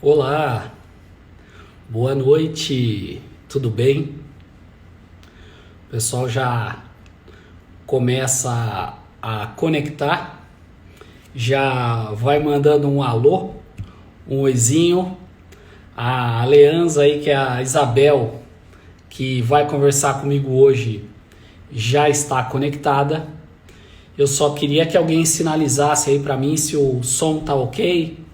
Olá, boa noite, tudo bem? O pessoal já começa a conectar, já vai mandando um alô, um oizinho. A Leanza aí, que é a Isabel, que vai conversar comigo hoje, já está conectada. Eu só queria que alguém sinalizasse aí para mim se o som tá ok,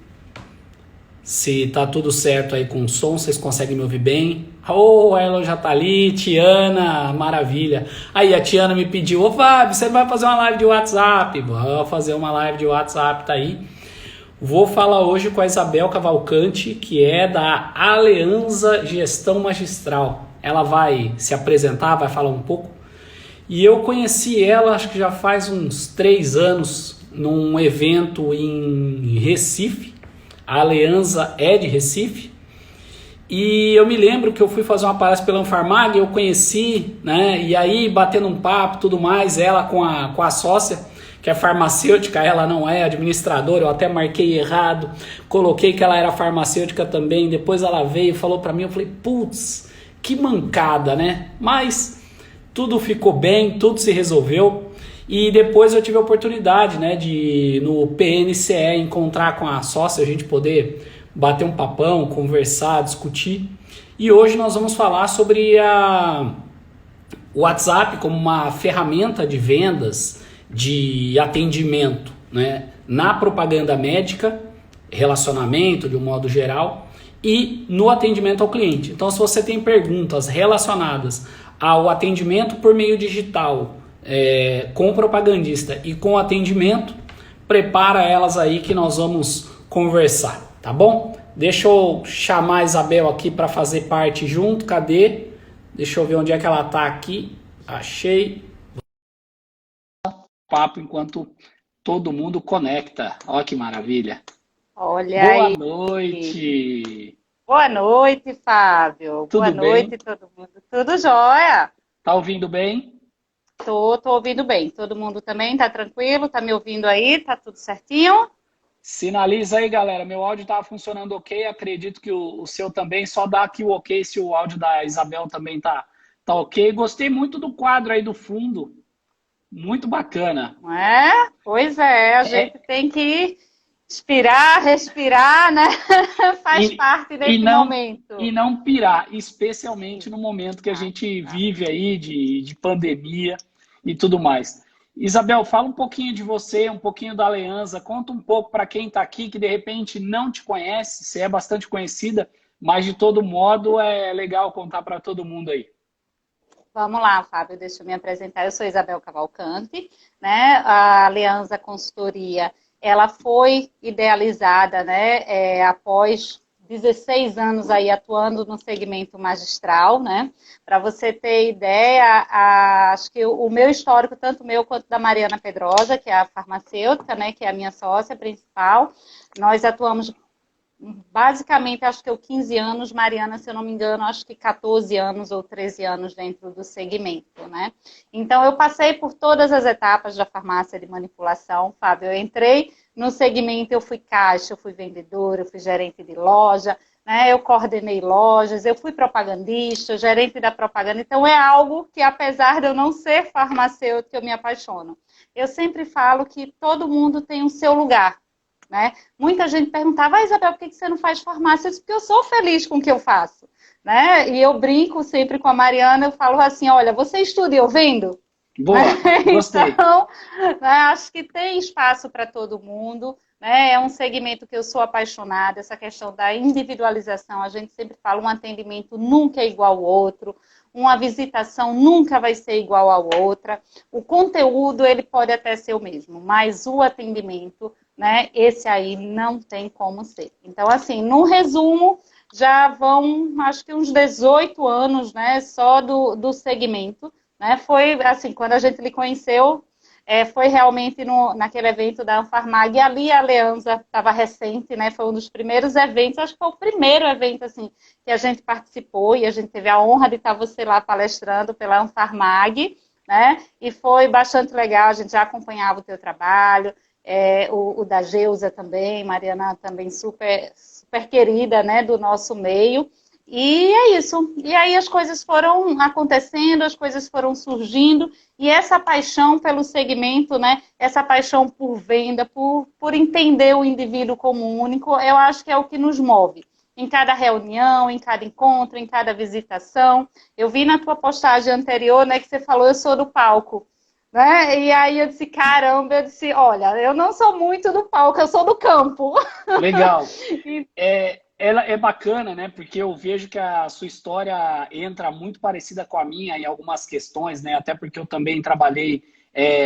se tá tudo certo aí com o som, vocês conseguem me ouvir bem? Ô, oh, Erlon já tá ali, Tiana, maravilha. Aí, a Tiana me pediu, ô Fábio, você vai fazer uma live de WhatsApp? Vou fazer uma live de WhatsApp, tá aí. Vou falar hoje com a Isabel Cavalcante, que é da Alianza Gestão Magistral. Ela vai se apresentar, vai falar um pouco. E eu conheci ela, acho que já faz uns 3 anos, num evento em Recife. A Alianza é de Recife. E eu me lembro que eu fui fazer uma palestra pela Anfarmag, eu conheci, né? E aí, batendo um papo, tudo mais, ela com a sócia, que é farmacêutica, ela não é administradora, eu até marquei errado, coloquei que ela era farmacêutica também, depois ela veio e falou pra mim, eu falei, putz, que mancada, né? Mas tudo ficou bem, tudo se resolveu. E depois eu tive a oportunidade, né, de no PNCE encontrar com a sócia, a gente poder bater um papão, conversar, discutir. E hoje nós vamos falar sobre o WhatsApp como uma ferramenta de vendas, de atendimento, né, na propaganda médica, relacionamento de um modo geral e no atendimento ao cliente. Então, se você tem perguntas relacionadas ao atendimento por meio digital, com o propagandista e com atendimento, prepara elas aí que nós vamos conversar, tá bom? Deixa eu chamar a Isabel aqui para fazer parte junto, cadê? Deixa eu ver onde é que ela tá aqui, achei. Papo enquanto todo mundo conecta, ó que maravilha. Olha Boa aí. noite, Boa noite, Fábio. Boa tudo bem? noite, todo mundo. Tudo jóia? Tá ouvindo bem? Tô ouvindo bem. Todo mundo também tá tranquilo? Tá me ouvindo aí? Tá tudo certinho? Sinaliza aí, galera. Meu áudio estava funcionando ok. Acredito que o seu também. Só dá aqui o ok se o áudio da Isabel também tá ok. Gostei muito do quadro aí do fundo. Muito bacana. Não é? Pois é, a gente É, tem que inspirar, respirar, né? Faz e, parte e, desse não, momento. e não pirar, especialmente no momento que a gente vive aí de pandemia e tudo mais. Isabel, fala um pouquinho de você, um pouquinho da Aliança, conta um pouco para quem está aqui que de repente não te conhece, você é bastante conhecida, mas de todo modo é legal contar para todo mundo aí. Vamos lá, Fábio, deixa eu me apresentar. Eu sou Isabel Cavalcante, né? A Aliança Consultoria, ela foi idealizada, né, após 16 anos aí atuando no segmento magistral, né? Para você ter ideia, acho que o meu histórico, tanto meu quanto da Mariana Pedrosa, que é a farmacêutica, né, que é a minha sócia principal, nós atuamos basicamente, acho que eu 15 anos, Mariana, se eu não me engano, acho que 14 anos ou 13 anos dentro do segmento, né? Então, eu passei por todas as etapas da farmácia de manipulação, Fábio. Eu entrei no segmento, eu fui caixa, eu fui vendedora, eu fui gerente de loja, né? Eu coordenei lojas, eu fui propagandista, gerente da propaganda. Então, é algo que, apesar de eu não ser farmacêutica, eu me apaixono. Eu sempre falo que todo mundo tem o seu lugar, né? Muita gente perguntava, Isabel, por que você não faz farmácia? Eu disse, porque eu sou feliz com o que eu faço, né? E eu brinco sempre com a Mariana, eu falo assim, olha, você estuda eu vendo? Né? Boa, gostei. Então, né, acho que tem espaço para todo mundo, né? É um segmento que eu sou apaixonada, essa questão da individualização, a gente sempre fala, um atendimento nunca é igual ao outro, uma visitação nunca vai ser igual à outra, o conteúdo ele pode até ser o mesmo, mas o atendimento, né, esse aí não tem como ser. Então, assim, no resumo, já vão, acho que uns 18 anos, né, só do segmento, né, foi assim, quando a gente lhe conheceu, foi realmente naquele evento da Anfarmag, e ali a Aliança estava recente, né, foi um dos primeiros eventos, acho que foi o primeiro evento, assim, que a gente participou, e a gente teve a honra de estar você lá palestrando pela Anfarmag, né, e foi bastante legal, a gente já acompanhava o teu trabalho, o da Geusa também, Mariana também super, super querida, né, do nosso meio. E é isso. E aí as coisas foram acontecendo, as coisas foram surgindo, e essa paixão pelo segmento, né, essa paixão por venda, por entender o indivíduo como único, eu acho que é o que nos move. Em cada reunião, em cada encontro, em cada visitação. Eu vi na tua postagem anterior, né, que você falou, eu sou do palco. Né? E aí eu disse, caramba, eu disse, olha, eu não sou muito do palco, eu sou do campo. Legal. E Ela é bacana, né? Porque eu vejo que a sua história entra muito parecida com a minha em algumas questões, né? Até porque eu também trabalhei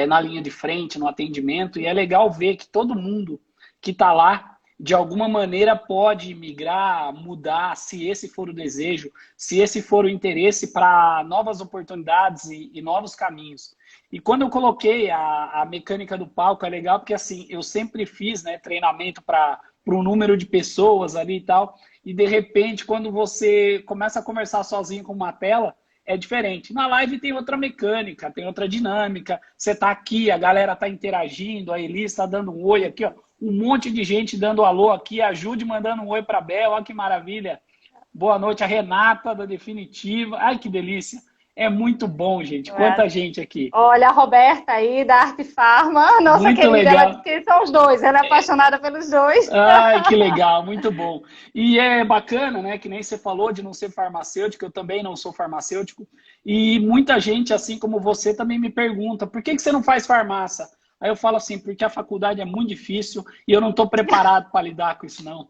na linha de frente, no atendimento, e é legal ver que todo mundo que está lá, de alguma maneira, pode migrar, mudar, se esse for o desejo, se esse for o interesse para novas oportunidades e novos caminhos. E quando eu coloquei a mecânica do palco, é legal porque assim, eu sempre fiz, né, treinamento para um número de pessoas ali e tal, e de repente, quando você começa a conversar sozinho com uma tela, é diferente. Na live tem outra mecânica, tem outra dinâmica, você está aqui, a galera está interagindo, a Elis está dando um oi aqui, ó, um monte de gente dando alô aqui, a Jude mandando um oi para a Bel, olha que maravilha. Boa noite, a Renata da Definitiva, ai que delícia. É muito bom, gente. Quanta gente aqui. Olha, a Roberta aí, da Arte Farma, nossa Muito querida, legal. ela, que são os dois, ela é apaixonada pelos dois. Ai, que legal, muito bom. E é bacana, né, que nem você falou de não ser farmacêutico, eu também não sou farmacêutico, e muita gente, assim como você, também me pergunta, por que você não faz farmácia? Aí eu falo assim, porque a faculdade é muito difícil e eu não estou preparado para lidar com isso, não.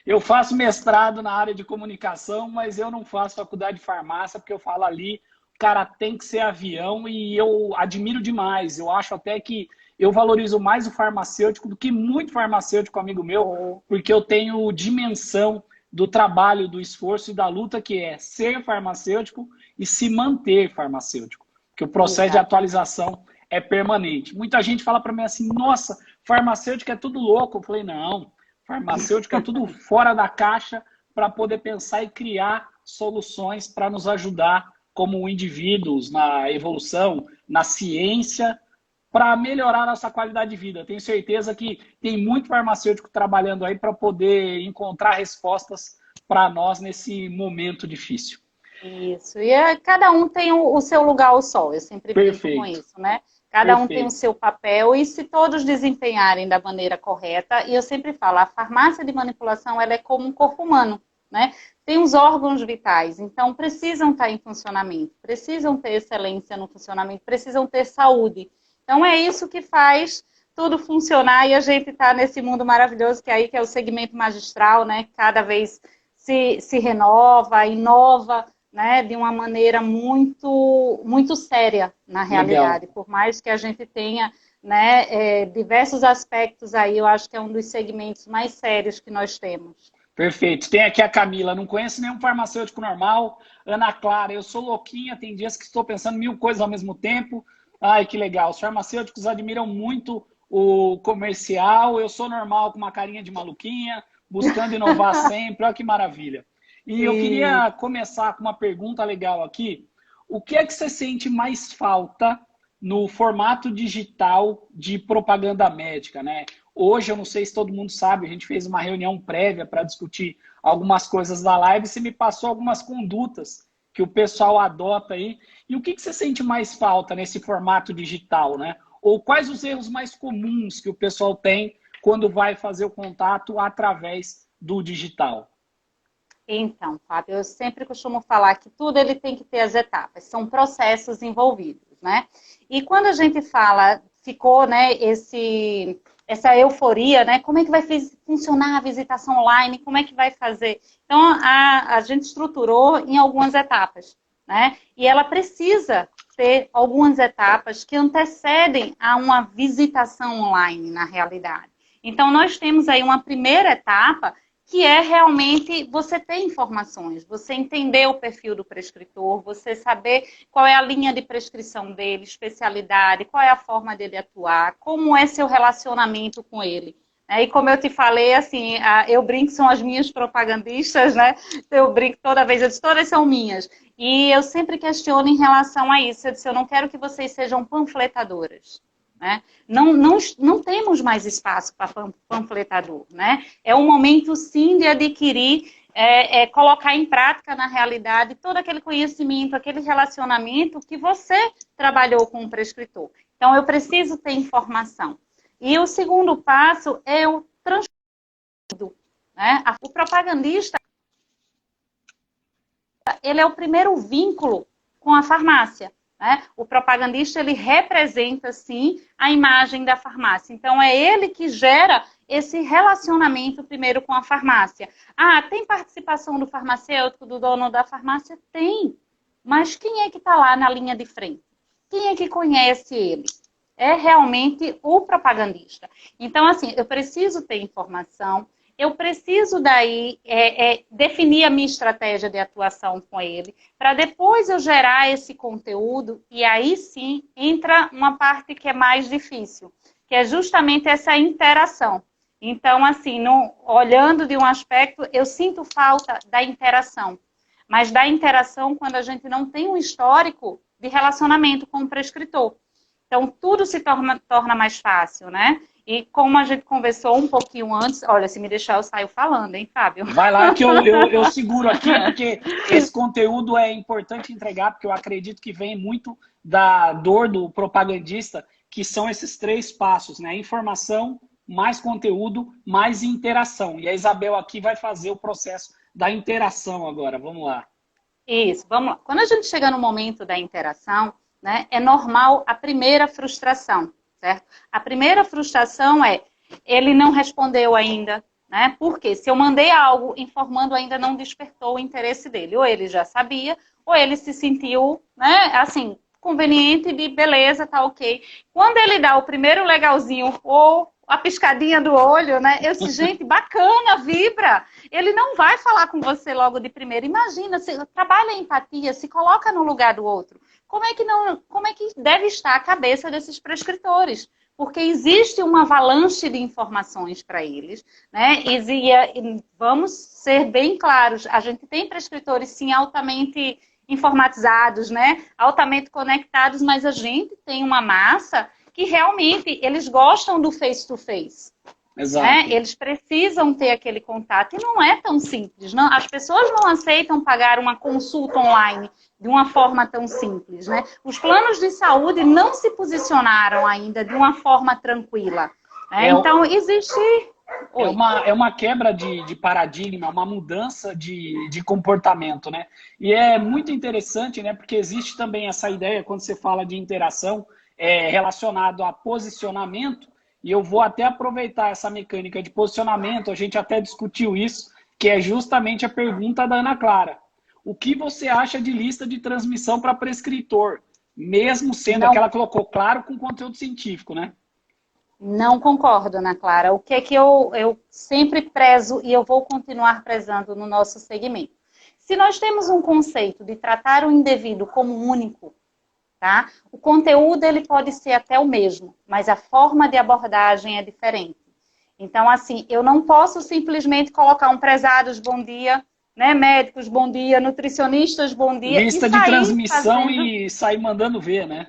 Eu faço mestrado na área de comunicação, mas eu não faço faculdade de farmácia, porque eu falo ali, cara, tem que ser avião e eu admiro demais. Eu acho até que eu valorizo mais o farmacêutico do que muito farmacêutico amigo meu, porque eu tenho dimensão do trabalho, do esforço e da luta que é ser farmacêutico e se manter farmacêutico. Porque o processo de atualização é permanente. Muita gente fala para mim assim, nossa, farmacêutico é tudo louco. Eu falei, não, farmacêutico é tudo fora da caixa para poder pensar e criar soluções para nos ajudar como indivíduos na evolução, na ciência, para melhorar a nossa qualidade de vida. Tenho certeza que tem muito farmacêutico trabalhando aí para poder encontrar respostas para nós nesse momento difícil. Isso, e cada um tem o seu lugar ao sol, eu sempre brinco com isso, né? Cada um tem o seu papel e se todos desempenharem da maneira correta, e eu sempre falo, a farmácia de manipulação ela é como um corpo humano, né? Tem os órgãos vitais, então precisam estar em funcionamento, precisam ter excelência no funcionamento, precisam ter saúde. Então é isso que faz tudo funcionar e a gente está nesse mundo maravilhoso que é o segmento magistral, né? Cada vez se renova, inova, né? De uma maneira muito, muito séria na realidade. Legal. Por mais que a gente tenha, né, diversos aspectos aí, eu acho que é um dos segmentos mais sérios que nós temos. Perfeito. Tem aqui a Camila, não conheço nenhum farmacêutico normal. Ana Clara, eu sou louquinha, tem dias que estou pensando 1000 coisas ao mesmo tempo. Ai, que legal. Os farmacêuticos admiram muito o comercial. Eu sou normal, com uma carinha de maluquinha, buscando inovar sempre. Olha que maravilha. E eu queria começar com uma pergunta legal aqui. O que é que você sente mais falta no formato digital de propaganda médica, né? Hoje, eu não sei se todo mundo sabe, a gente fez uma reunião prévia para discutir algumas coisas da live e você me passou algumas condutas que o pessoal adota aí. E o que você sente mais falta nesse formato digital, né? Ou quais os erros mais comuns que o pessoal tem quando vai fazer o contato através do digital? Então, Fábio, eu sempre costumo falar que tudo ele tem que ter as etapas, são processos envolvidos, né? E quando a gente fala, ficou, né, essa euforia, né? Como é que vai funcionar a visitação online? Como é que vai fazer? Então, a gente estruturou em algumas etapas, né? E ela precisa ter algumas etapas que antecedem a uma visitação online, na realidade. Então, nós temos aí uma primeira etapa que é realmente você ter informações, você entender o perfil do prescritor, você saber qual é a linha de prescrição dele, especialidade, qual é a forma dele atuar, como é seu relacionamento com ele. E como eu te falei, assim, eu brinco, são as minhas propagandistas, né? Eu brinco toda vez, eu disse, todas são minhas. E eu sempre questiono em relação a isso. Eu disse, eu não quero que vocês sejam panfletadoras. né? Não temos mais espaço para panfletador, né? É um momento, sim, de adquirir, colocar em prática, na realidade, todo aquele conhecimento, aquele relacionamento que você trabalhou com o prescritor. Então, eu preciso ter informação. E o segundo passo é o transtorno, né? O propagandista, ele é o primeiro vínculo com a farmácia. Né? O propagandista, ele representa, sim, a imagem da farmácia. Então, é ele que gera esse relacionamento primeiro com a farmácia. Ah, tem participação do farmacêutico, do dono da farmácia? Tem. Mas quem é que está lá na linha de frente? Quem é que conhece ele? É realmente o propagandista. Então, assim, eu preciso ter informação, eu preciso daí definir a minha estratégia de atuação com ele, para depois eu gerar esse conteúdo, e aí sim entra uma parte que é mais difícil, que é justamente essa interação. Então, assim, olhando de um aspecto, eu sinto falta da interação, mas da interação quando a gente não tem um histórico de relacionamento com o prescritor. Então, tudo se torna mais fácil, né? E como a gente conversou um pouquinho antes, olha, se me deixar eu saio falando, hein, Fábio? Vai lá que eu seguro aqui, porque esse conteúdo é importante entregar, porque eu acredito que vem muito da dor do propagandista, que são esses 3 passos, né? Informação, mais conteúdo, mais interação. E a Isabel aqui vai fazer o processo da interação agora. Vamos lá. Isso, vamos lá. Quando a gente chega no momento da interação, né, é normal a primeira frustração, certo? A primeira frustração é, ele não respondeu ainda, né? Porque se eu mandei algo informando, ainda não despertou o interesse dele. Ou ele já sabia, ou ele se sentiu, né, assim, conveniente de beleza, tá ok. Quando ele dá o primeiro legalzinho, ou a piscadinha do olho, né? Eu disse, gente, bacana, vibra. Ele não vai falar com você logo de primeira. Imagina, trabalha a empatia, se coloca no lugar do outro. Como é que deve estar a cabeça desses prescritores? Porque existe uma avalanche de informações para eles, né? E vamos ser bem claros, a gente tem prescritores, sim, altamente informatizados, né? Altamente conectados, mas a gente tem uma massa que realmente eles gostam do face-to-face. Exato. Né? Eles precisam ter aquele contato e não é tão simples. Não? As pessoas não aceitam pagar uma consulta online de uma forma tão simples. Né? Os planos de saúde não se posicionaram ainda de uma forma tranquila. Né? Então, existe... É uma quebra de paradigma, uma mudança de comportamento, né? E é muito interessante, né? Porque existe também essa ideia, quando você fala de interação, relacionado a posicionamento, e eu vou até aproveitar essa mecânica de posicionamento, a gente até discutiu isso, que é justamente a pergunta da Ana Clara. O que você acha de lista de transmissão para prescritor? Mesmo sendo que ela colocou claro com conteúdo científico, né? Não concordo, Ana Clara. O que é que eu sempre prezo e eu vou continuar prezando no nosso segmento? Se nós temos um conceito de tratar o indivíduo como único, tá? O conteúdo ele pode ser até o mesmo, mas a forma de abordagem é diferente. Então, assim, eu não posso simplesmente colocar um prezados, bom dia, né? Médicos, bom dia, nutricionistas, bom dia. Lista de transmissão e sair mandando ver, né?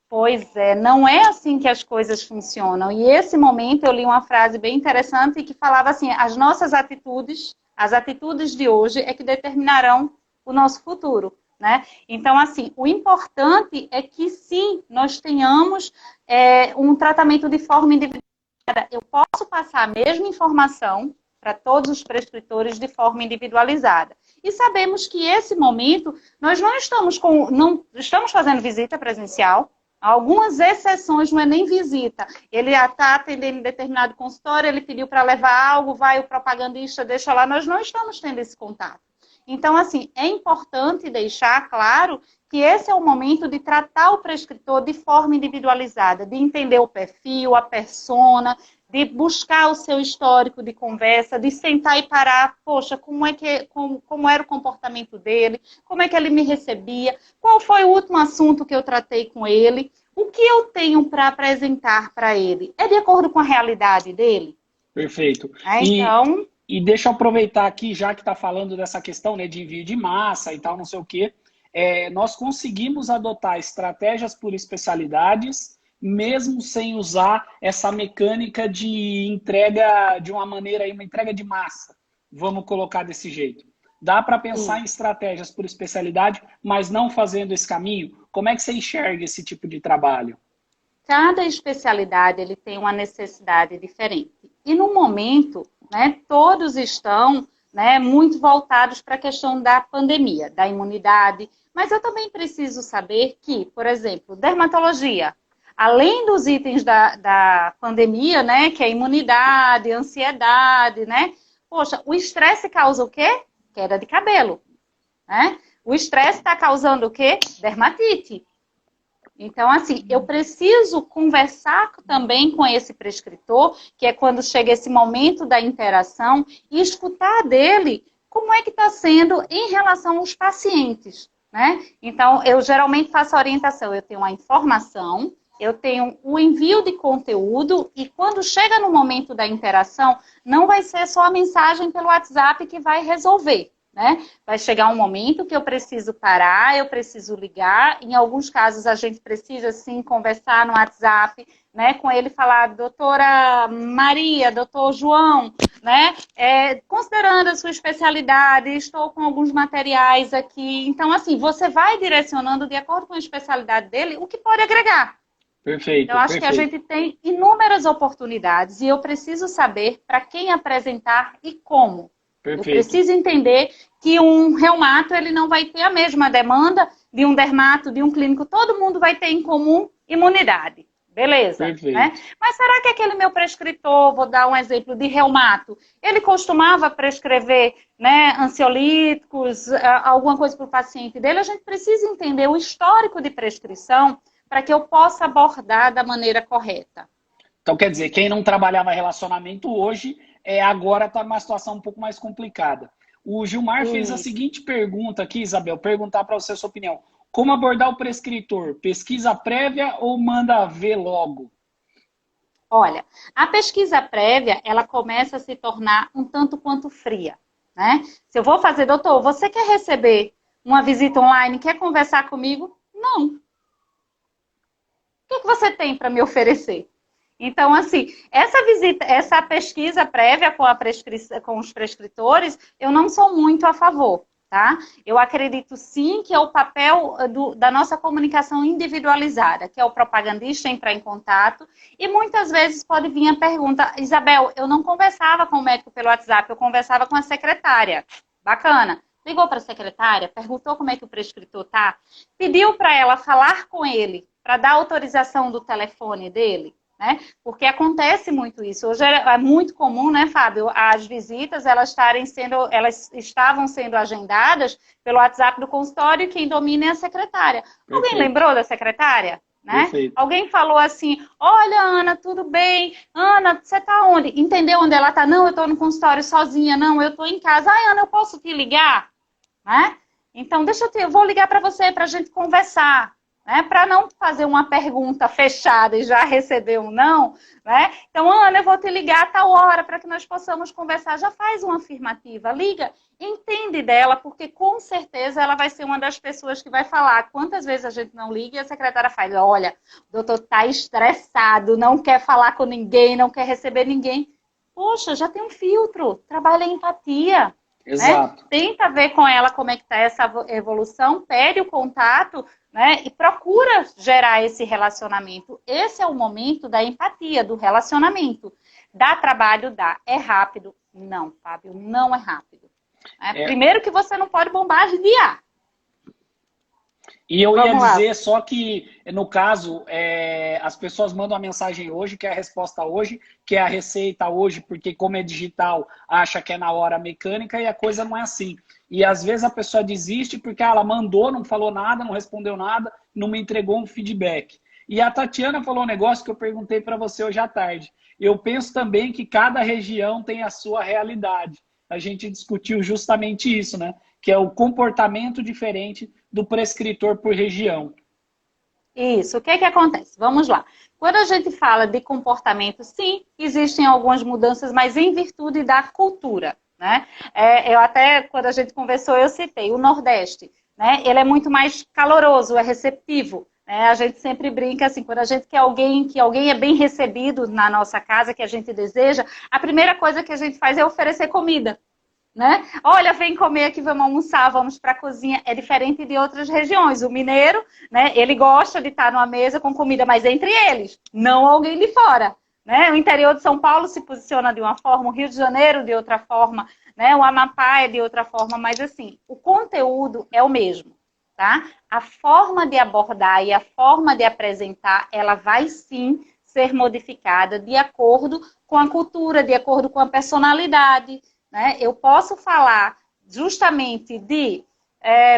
Pois é, não é assim que as coisas funcionam. E esse momento eu li uma frase bem interessante que falava assim, as nossas atitudes, as atitudes de hoje é que determinarão o nosso futuro. Né? Então, assim, o importante é que sim, nós tenhamos um tratamento de forma individualizada. Eu posso passar a mesma informação para todos os prescritores de forma individualizada. E sabemos que esse momento, nós não estamos fazendo visita presencial. Algumas exceções não é nem visita. Ele está atendendo em determinado consultório, ele pediu para levar algo, vai o propagandista, deixa lá. Nós não estamos tendo esse contato. Então, assim, é importante deixar claro que esse é o momento de tratar o prescritor de forma individualizada, de entender o perfil, a persona, de buscar o seu histórico de conversa, de sentar e parar, poxa, como era o comportamento dele, como é que ele me recebia, qual foi o último assunto que eu tratei com ele, o que eu tenho para apresentar para ele, é de acordo com a realidade dele? Perfeito. Então... E deixa eu aproveitar aqui, já que está falando dessa questão, né, de envio de massa e tal, não sei o quê, nós conseguimos adotar estratégias por especialidades mesmo sem usar essa mecânica de entrega de uma maneira, uma entrega de massa, vamos colocar desse jeito. Dá para pensar em estratégias por especialidade, mas não fazendo esse caminho? Como é que você enxerga esse tipo de trabalho? Cada especialidade ele tem uma necessidade diferente. E no momento, né, todos estão, né, muito voltados para a questão da pandemia, da imunidade. Mas eu também preciso saber que, por exemplo, dermatologia, além dos itens da pandemia, né, que é imunidade, ansiedade, né? Poxa, o estresse causa o quê? Queda de cabelo, né? O estresse está causando o quê? Dermatite. Então, assim, eu preciso conversar também com esse prescritor, que é quando chega esse momento da interação, e escutar dele como é que está sendo em relação aos pacientes, né? Então, eu geralmente faço a orientação, eu tenho a informação, eu tenho o envio de conteúdo, e quando chega no momento da interação, não vai ser só a mensagem pelo WhatsApp que vai resolver. Né? Vai chegar um momento que eu preciso parar, eu preciso ligar. Em alguns casos, a gente precisa, sim, conversar no WhatsApp, né? Com ele falar, doutora Maria, doutor João, né? Considerando a sua especialidade, estou com alguns materiais aqui. Então, assim, você vai direcionando, de acordo com a especialidade dele, o que pode agregar. Perfeito. Então, acho que a gente tem inúmeras oportunidades e eu preciso saber para quem apresentar e como. Perfeito. Eu preciso entender que um reumato ele não vai ter a mesma demanda de um dermato, de um clínico. Todo mundo vai ter em comum imunidade. Beleza. Né? Mas será que aquele meu prescritor, vou dar um exemplo de reumato, ele costumava prescrever, né, ansiolíticos, alguma coisa para o paciente dele? A gente precisa entender o histórico de prescrição para que eu possa abordar da maneira correta. Então, quer dizer, quem não trabalhava relacionamento hoje, agora está numa situação um pouco mais complicada. O Gilmar fez a seguinte pergunta aqui, Isabel, perguntar para você a sua opinião. Como abordar o prescritor? Pesquisa prévia ou manda ver logo? Olha, a pesquisa prévia, ela começa a se tornar um tanto quanto fria, né? Se eu vou fazer, doutor, você quer receber uma visita online, quer conversar comigo? Não. O que você tem para me oferecer? Então, assim, essa pesquisa prévia com os prescritores, eu não sou muito a favor, tá? Eu acredito sim que é o papel da nossa comunicação individualizada, que é o propagandista entrar em contato, e muitas vezes pode vir a pergunta, Isabel, eu não conversava com o médico pelo WhatsApp, eu conversava com a secretária. Bacana. Ligou para a secretária, perguntou como é que o prescritor tá, pediu para ela falar com ele, para dar autorização do telefone dele. Né? Porque acontece muito isso. Hoje é muito comum, né, Fábio? As visitas elas estavam sendo agendadas pelo WhatsApp do consultório e quem domina é a secretária. Perfeito. Alguém lembrou da secretária? Né? Alguém falou assim, olha, Ana, tudo bem? Ana, você está onde? Entendeu onde ela está? Não, eu estou no consultório sozinha. Não, eu estou em casa. Ai, Ana, eu posso te ligar? Né? Então, eu vou ligar para você para a gente conversar. Né, para não fazer uma pergunta fechada e já receber um não, né? Então, Ana, eu vou te ligar a tal hora para que nós possamos conversar. Já faz uma afirmativa, liga, entende dela, porque com certeza ela vai ser uma das pessoas que vai falar. Quantas vezes a gente não liga e a secretária faz, olha, o doutor está estressado, não quer falar com ninguém, não quer receber ninguém. Poxa, já tem um filtro, trabalha a empatia. Exato. Né? Tenta ver com ela como é que está essa evolução, pede o contato, né? E procura gerar esse relacionamento. Esse é o momento da empatia, do relacionamento. Dá trabalho? Dá. É rápido? Não, Fábio, não é rápido. Primeiro que você não pode bombardear. E eu ia dizer só que, no caso, as pessoas mandam a mensagem hoje, quer a resposta hoje, quer a receita hoje, porque como é digital, acha que é na hora mecânica e a coisa não é assim. E às vezes a pessoa desiste porque ela mandou, não falou nada, não respondeu nada, não me entregou um feedback. E a Tatiana falou um negócio que eu perguntei para você hoje à tarde. Eu penso também que cada região tem a sua realidade. A gente discutiu justamente isso, né? Que é o comportamento diferente do prescritor por região. Isso. O que acontece? Vamos lá. Quando a gente fala de comportamento, sim, existem algumas mudanças, mas em virtude da cultura. Né? Eu até, quando a gente conversou, eu citei o Nordeste. Né? Ele é muito mais caloroso, é receptivo. A gente sempre brinca assim, quando a gente quer que alguém é bem recebido na nossa casa, que a gente deseja, a primeira coisa que a gente faz é oferecer comida. Né? Olha, vem comer aqui, vamos almoçar, vamos para a cozinha. É diferente de outras regiões. O mineiro, né, ele gosta de estar numa mesa com comida, mas entre eles, não alguém de fora. Né? O interior de São Paulo se posiciona de uma forma, o Rio de Janeiro de outra forma, né? O Amapá é de outra forma, mas assim, o conteúdo é o mesmo. Tá? A forma de abordar e a forma de apresentar, ela vai sim ser modificada de acordo com a cultura, de acordo com a personalidade. Né? Eu posso falar justamente de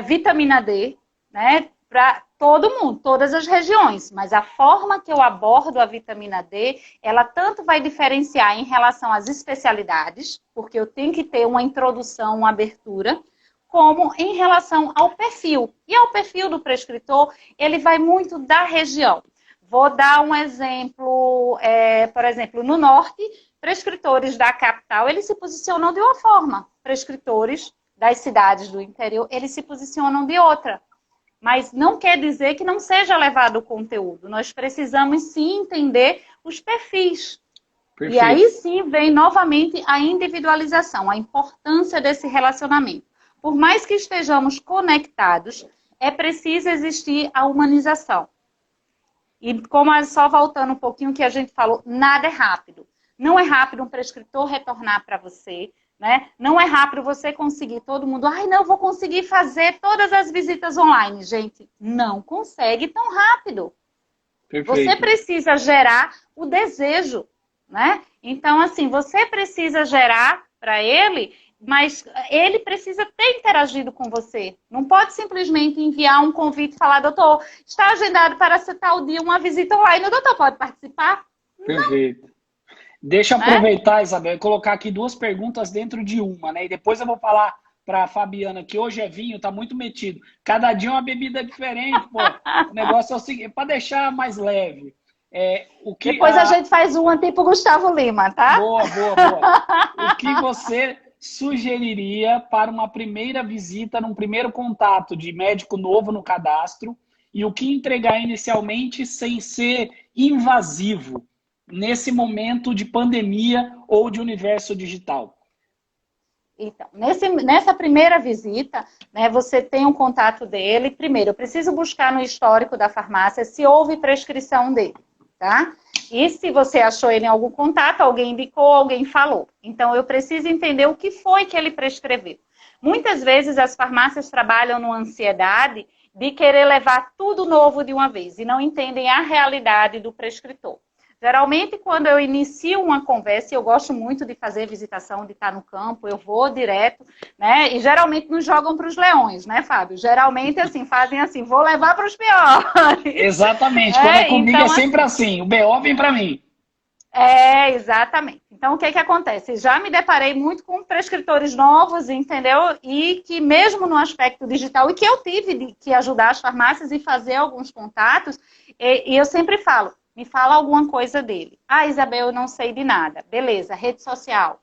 vitamina D, né, para todo mundo, todas as regiões, mas a forma que eu abordo a vitamina D, ela tanto vai diferenciar em relação às especialidades, porque eu tenho que ter uma introdução, uma abertura, como em relação ao perfil. E ao perfil do prescritor, ele vai muito da região. Vou dar um exemplo, por exemplo, no norte, prescritores da capital, eles se posicionam de uma forma. Prescritores das cidades do interior, eles se posicionam de outra. Mas não quer dizer que não seja levado o conteúdo. Nós precisamos sim entender os perfis. Perfeito. E aí sim vem novamente a individualização, a importância desse relacionamento. Por mais que estejamos conectados, é preciso existir a humanização. E como só voltando um pouquinho que a gente falou, nada é rápido. Não é rápido um prescritor retornar para você, né? Não é rápido você conseguir todo mundo. Ai, não, eu vou conseguir fazer todas as visitas online. Gente, não consegue tão rápido. Perfeito. Você precisa gerar o desejo, né? Então, assim, você precisa gerar para ele, mas ele precisa ter interagido com você. Não pode simplesmente enviar um convite e falar, doutor, está agendado para tal dia uma visita online. O doutor pode participar? Perfeito. Não. Deixa eu aproveitar, Isabel, e colocar aqui duas perguntas dentro de uma, né? E depois eu vou falar para a Fabiana, que hoje é vinho, tá muito metido. Cada dia é uma bebida diferente, pô. O negócio é o seguinte, para deixar mais leve. Depois a gente faz uma tipo Gustavo Lima, tá? Boa, boa, boa. O que você sugeriria para uma primeira visita, num primeiro contato de médico novo no cadastro, e o que entregar inicialmente sem ser invasivo nesse momento de pandemia ou de universo digital? Então, nessa primeira visita, né, você tem um contato dele. Primeiro, eu preciso buscar no histórico da farmácia se houve prescrição dele, tá? E se você achou ele em algum contato, alguém indicou, alguém falou. Então, eu preciso entender o que foi que ele prescreveu. Muitas vezes as farmácias trabalham numa ansiedade de querer levar tudo novo de uma vez e não entendem a realidade do prescritor. Geralmente, quando eu inicio uma conversa, e eu gosto muito de fazer visitação, de estar no campo, eu vou direto, né? E geralmente nos jogam para os leões, né, Fábio? Geralmente, assim, fazem assim, vou levar para os piores. Exatamente. Quando é comigo então, é sempre assim, o BO vem para mim. Exatamente. Então, o que acontece? Já me deparei muito com prescritores novos, entendeu? E que mesmo no aspecto digital, e que eu tive que ajudar as farmácias e fazer alguns contatos, e eu sempre falo, me fala alguma coisa dele. Ah, Isabel, eu não sei de nada. Beleza, rede social.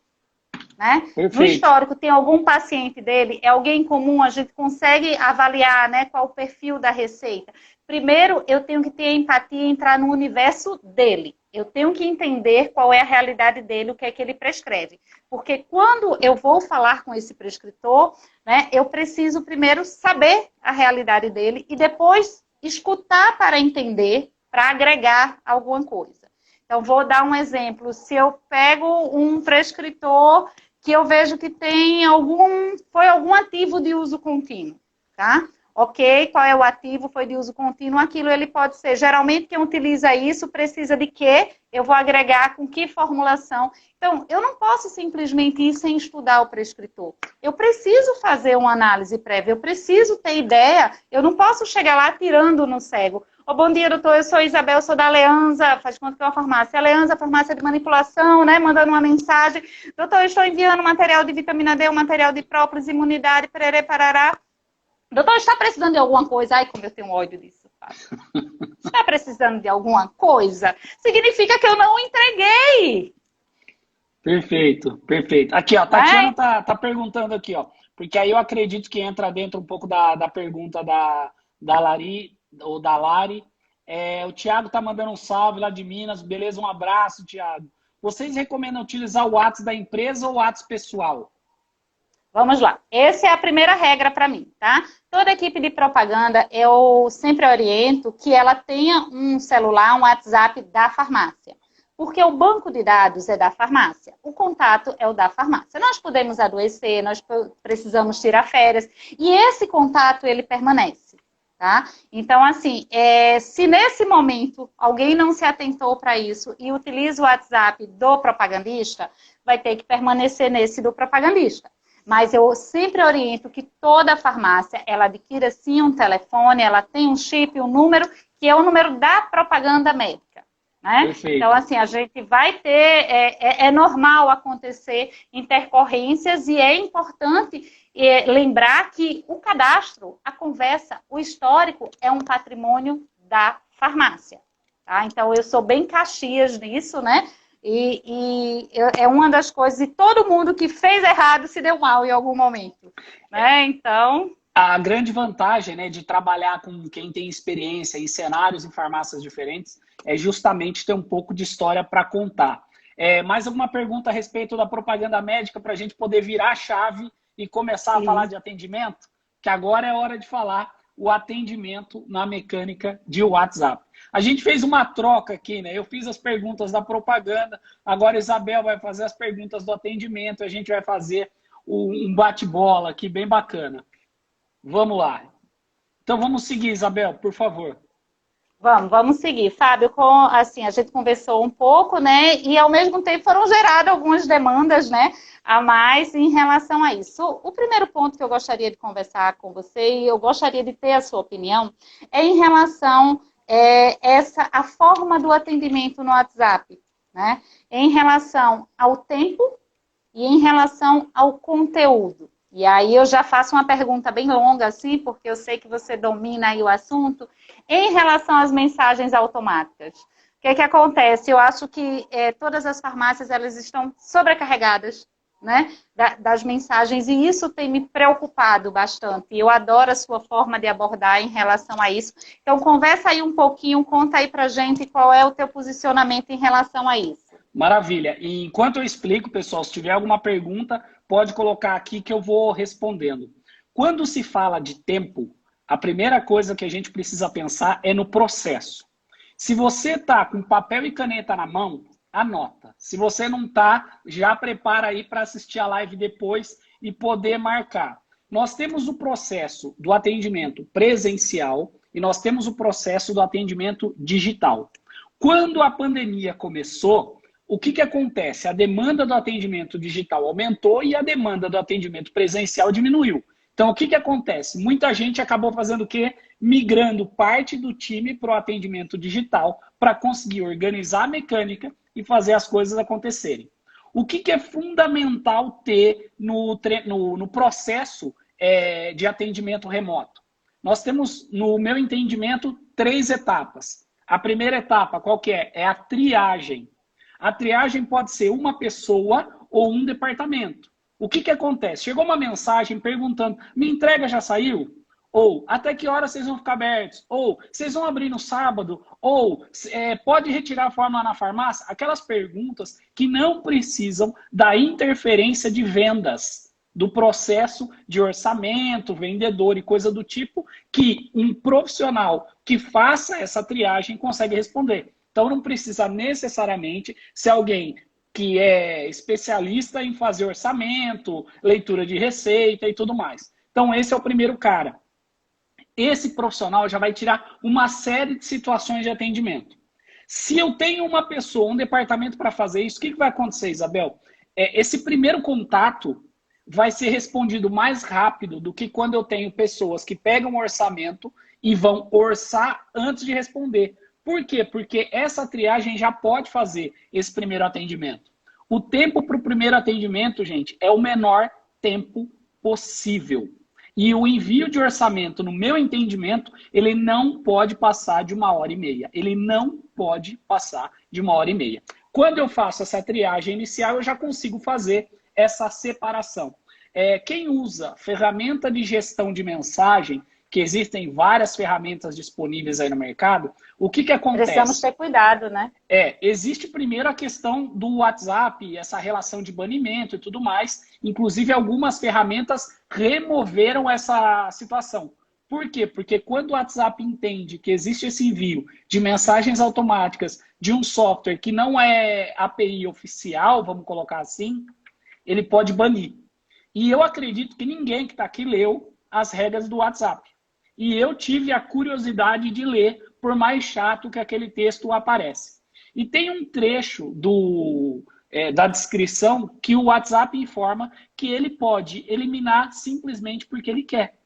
Né? No histórico, tem algum paciente dele? É alguém comum? A gente consegue avaliar, né, qual o perfil da receita? Primeiro, eu tenho que ter empatia e entrar no universo dele. Eu tenho que entender qual é a realidade dele, o que é que ele prescreve. Porque quando eu vou falar com esse prescritor, né, eu preciso primeiro saber a realidade dele e depois escutar para entender, para agregar alguma coisa. Então, vou dar um exemplo. Se eu pego um prescritor que eu vejo que foi algum ativo de uso contínuo, tá? Ok, qual é o ativo? Foi de uso contínuo. Aquilo ele pode ser, geralmente quem utiliza isso precisa de quê? Eu vou agregar com que formulação. Então, eu não posso simplesmente ir sem estudar o prescritor. Eu preciso fazer uma análise prévia, eu preciso ter ideia, eu não posso chegar lá tirando no cego. Oh, bom dia, doutor, eu sou Isabel, sou da Aleanza, faz conta que é uma farmácia. Aleanza, farmácia de manipulação, né, mandando uma mensagem. Doutor, eu estou enviando material de vitamina D, um material de própolis, imunidade, pererê, parará. Doutor, está precisando de alguma coisa? Ai, como eu tenho ódio disso. Está precisando de alguma coisa? Significa que eu não entreguei. Perfeito, perfeito. Aqui, ó, a Tatiana tá perguntando aqui, ó. Porque aí eu acredito que entra dentro um pouco da pergunta da Lari, ou da Lari. O Thiago tá mandando um salve lá de Minas. Beleza, um abraço, Thiago. Vocês recomendam utilizar o WhatsApp da empresa ou o WhatsApp pessoal? Vamos lá. Essa é a primeira regra para mim, tá? Toda equipe de propaganda, eu sempre oriento que ela tenha um celular, um WhatsApp da farmácia. Porque o banco de dados é da farmácia, o contato é o da farmácia. Nós podemos adoecer, nós precisamos tirar férias, e esse contato, ele permanece, tá? Então, assim, se nesse momento alguém não se atentou para isso e utiliza o WhatsApp do propagandista, vai ter que permanecer nesse do propagandista. Mas eu sempre oriento que toda farmácia, ela adquira sim um telefone, ela tem um chip, um número, que é o número da propaganda médica. Né? Então, assim, a gente vai ter, é normal acontecer intercorrências e é importante lembrar que o cadastro, a conversa, o histórico é um patrimônio da farmácia. Tá? Então, eu sou bem Caxias nisso, né? É uma das coisas, e todo mundo que fez errado se deu mal em algum momento. Né? Então... A grande vantagem, né, de trabalhar com quem tem experiência em cenários em farmácias diferentes é justamente ter um pouco de história para contar. Mais alguma pergunta a respeito da propaganda médica para a gente poder virar a chave e começar a falar de atendimento? Que agora é hora de falar o atendimento na mecânica de WhatsApp. A gente fez uma troca aqui, né? Eu fiz as perguntas da propaganda, agora a Isabel vai fazer as perguntas do atendimento, a gente vai fazer um bate-bola aqui bem bacana. Vamos lá. Então vamos seguir, Isabel, por favor. Vamos seguir. Fábio, assim, a gente conversou um pouco, né? E ao mesmo tempo foram geradas algumas demandas, né? A mais em relação a isso. O primeiro ponto que eu gostaria de conversar com você, e eu gostaria de ter a sua opinião, é em relação a forma do atendimento no WhatsApp, né? Em relação ao tempo e em relação ao conteúdo. E aí eu já faço uma pergunta bem longa, assim, porque eu sei que você domina aí o assunto. Em relação às mensagens automáticas, o que acontece? Eu acho que todas as farmácias, elas estão sobrecarregadas, né, das mensagens, e isso tem me preocupado bastante. Eu adoro a sua forma de abordar em relação a isso. Então, conversa aí um pouquinho, conta aí pra gente qual é o teu posicionamento em relação a isso. Maravilha. E enquanto eu explico, pessoal, se tiver alguma pergunta, pode colocar aqui que eu vou respondendo. Quando se fala de tempo, a primeira coisa que a gente precisa pensar é no processo. Se você está com papel e caneta na mão, anota. Se você não está, já prepara aí para assistir a live depois e poder marcar. Nós temos o processo do atendimento presencial e nós temos o processo do atendimento digital. Quando a pandemia começou, o que acontece? A demanda do atendimento digital aumentou e a demanda do atendimento presencial diminuiu. Então, o que acontece? Muita gente acabou fazendo o quê? Migrando parte do time para o atendimento digital para conseguir organizar a mecânica e fazer as coisas acontecerem. O que é fundamental ter no processo de atendimento remoto? Nós temos, no meu entendimento, 3 etapas. A primeira etapa, qual que é? É a triagem. A triagem pode ser uma pessoa ou um departamento. O que acontece? Chegou uma mensagem perguntando, minha entrega já saiu? Ou, até que hora vocês vão ficar abertos? Ou, vocês vão abrir no sábado? Ou, pode retirar a fórmula na farmácia? Aquelas perguntas que não precisam da interferência de vendas, do processo de orçamento, vendedor e coisa do tipo, que um profissional que faça essa triagem consegue responder. Então, não precisa necessariamente ser alguém que é especialista em fazer orçamento, leitura de receita e tudo mais. Então, esse é o primeiro cara. Esse profissional já vai tirar uma série de situações de atendimento. Se eu tenho uma pessoa, um departamento para fazer isso, o que vai acontecer, Isabel? Esse primeiro contato vai ser respondido mais rápido do que quando eu tenho pessoas que pegam o orçamento e vão orçar antes de responder. Por quê? Porque essa triagem já pode fazer esse primeiro atendimento. O tempo para o primeiro atendimento, gente, é o menor tempo possível. E o envio de orçamento, no meu entendimento, ele não pode passar de 1h30. Ele não pode passar de 1h30. Quando eu faço essa triagem inicial, eu já consigo fazer essa separação. Quem usa ferramenta de gestão de mensagem, que existem várias ferramentas disponíveis aí no mercado, o que acontece? Precisamos ter cuidado, né? Existe primeiro a questão do WhatsApp, essa relação de banimento e tudo mais. Inclusive, algumas ferramentas removeram essa situação. Por quê? Porque quando o WhatsApp entende que existe esse envio de mensagens automáticas de um software que não é API oficial, vamos colocar assim, ele pode banir. E eu acredito que ninguém que está aqui leu as regras do WhatsApp. E eu tive a curiosidade de ler, por mais chato que aquele texto aparece. E tem um trecho da descrição que o WhatsApp informa que ele pode eliminar simplesmente porque ele quer.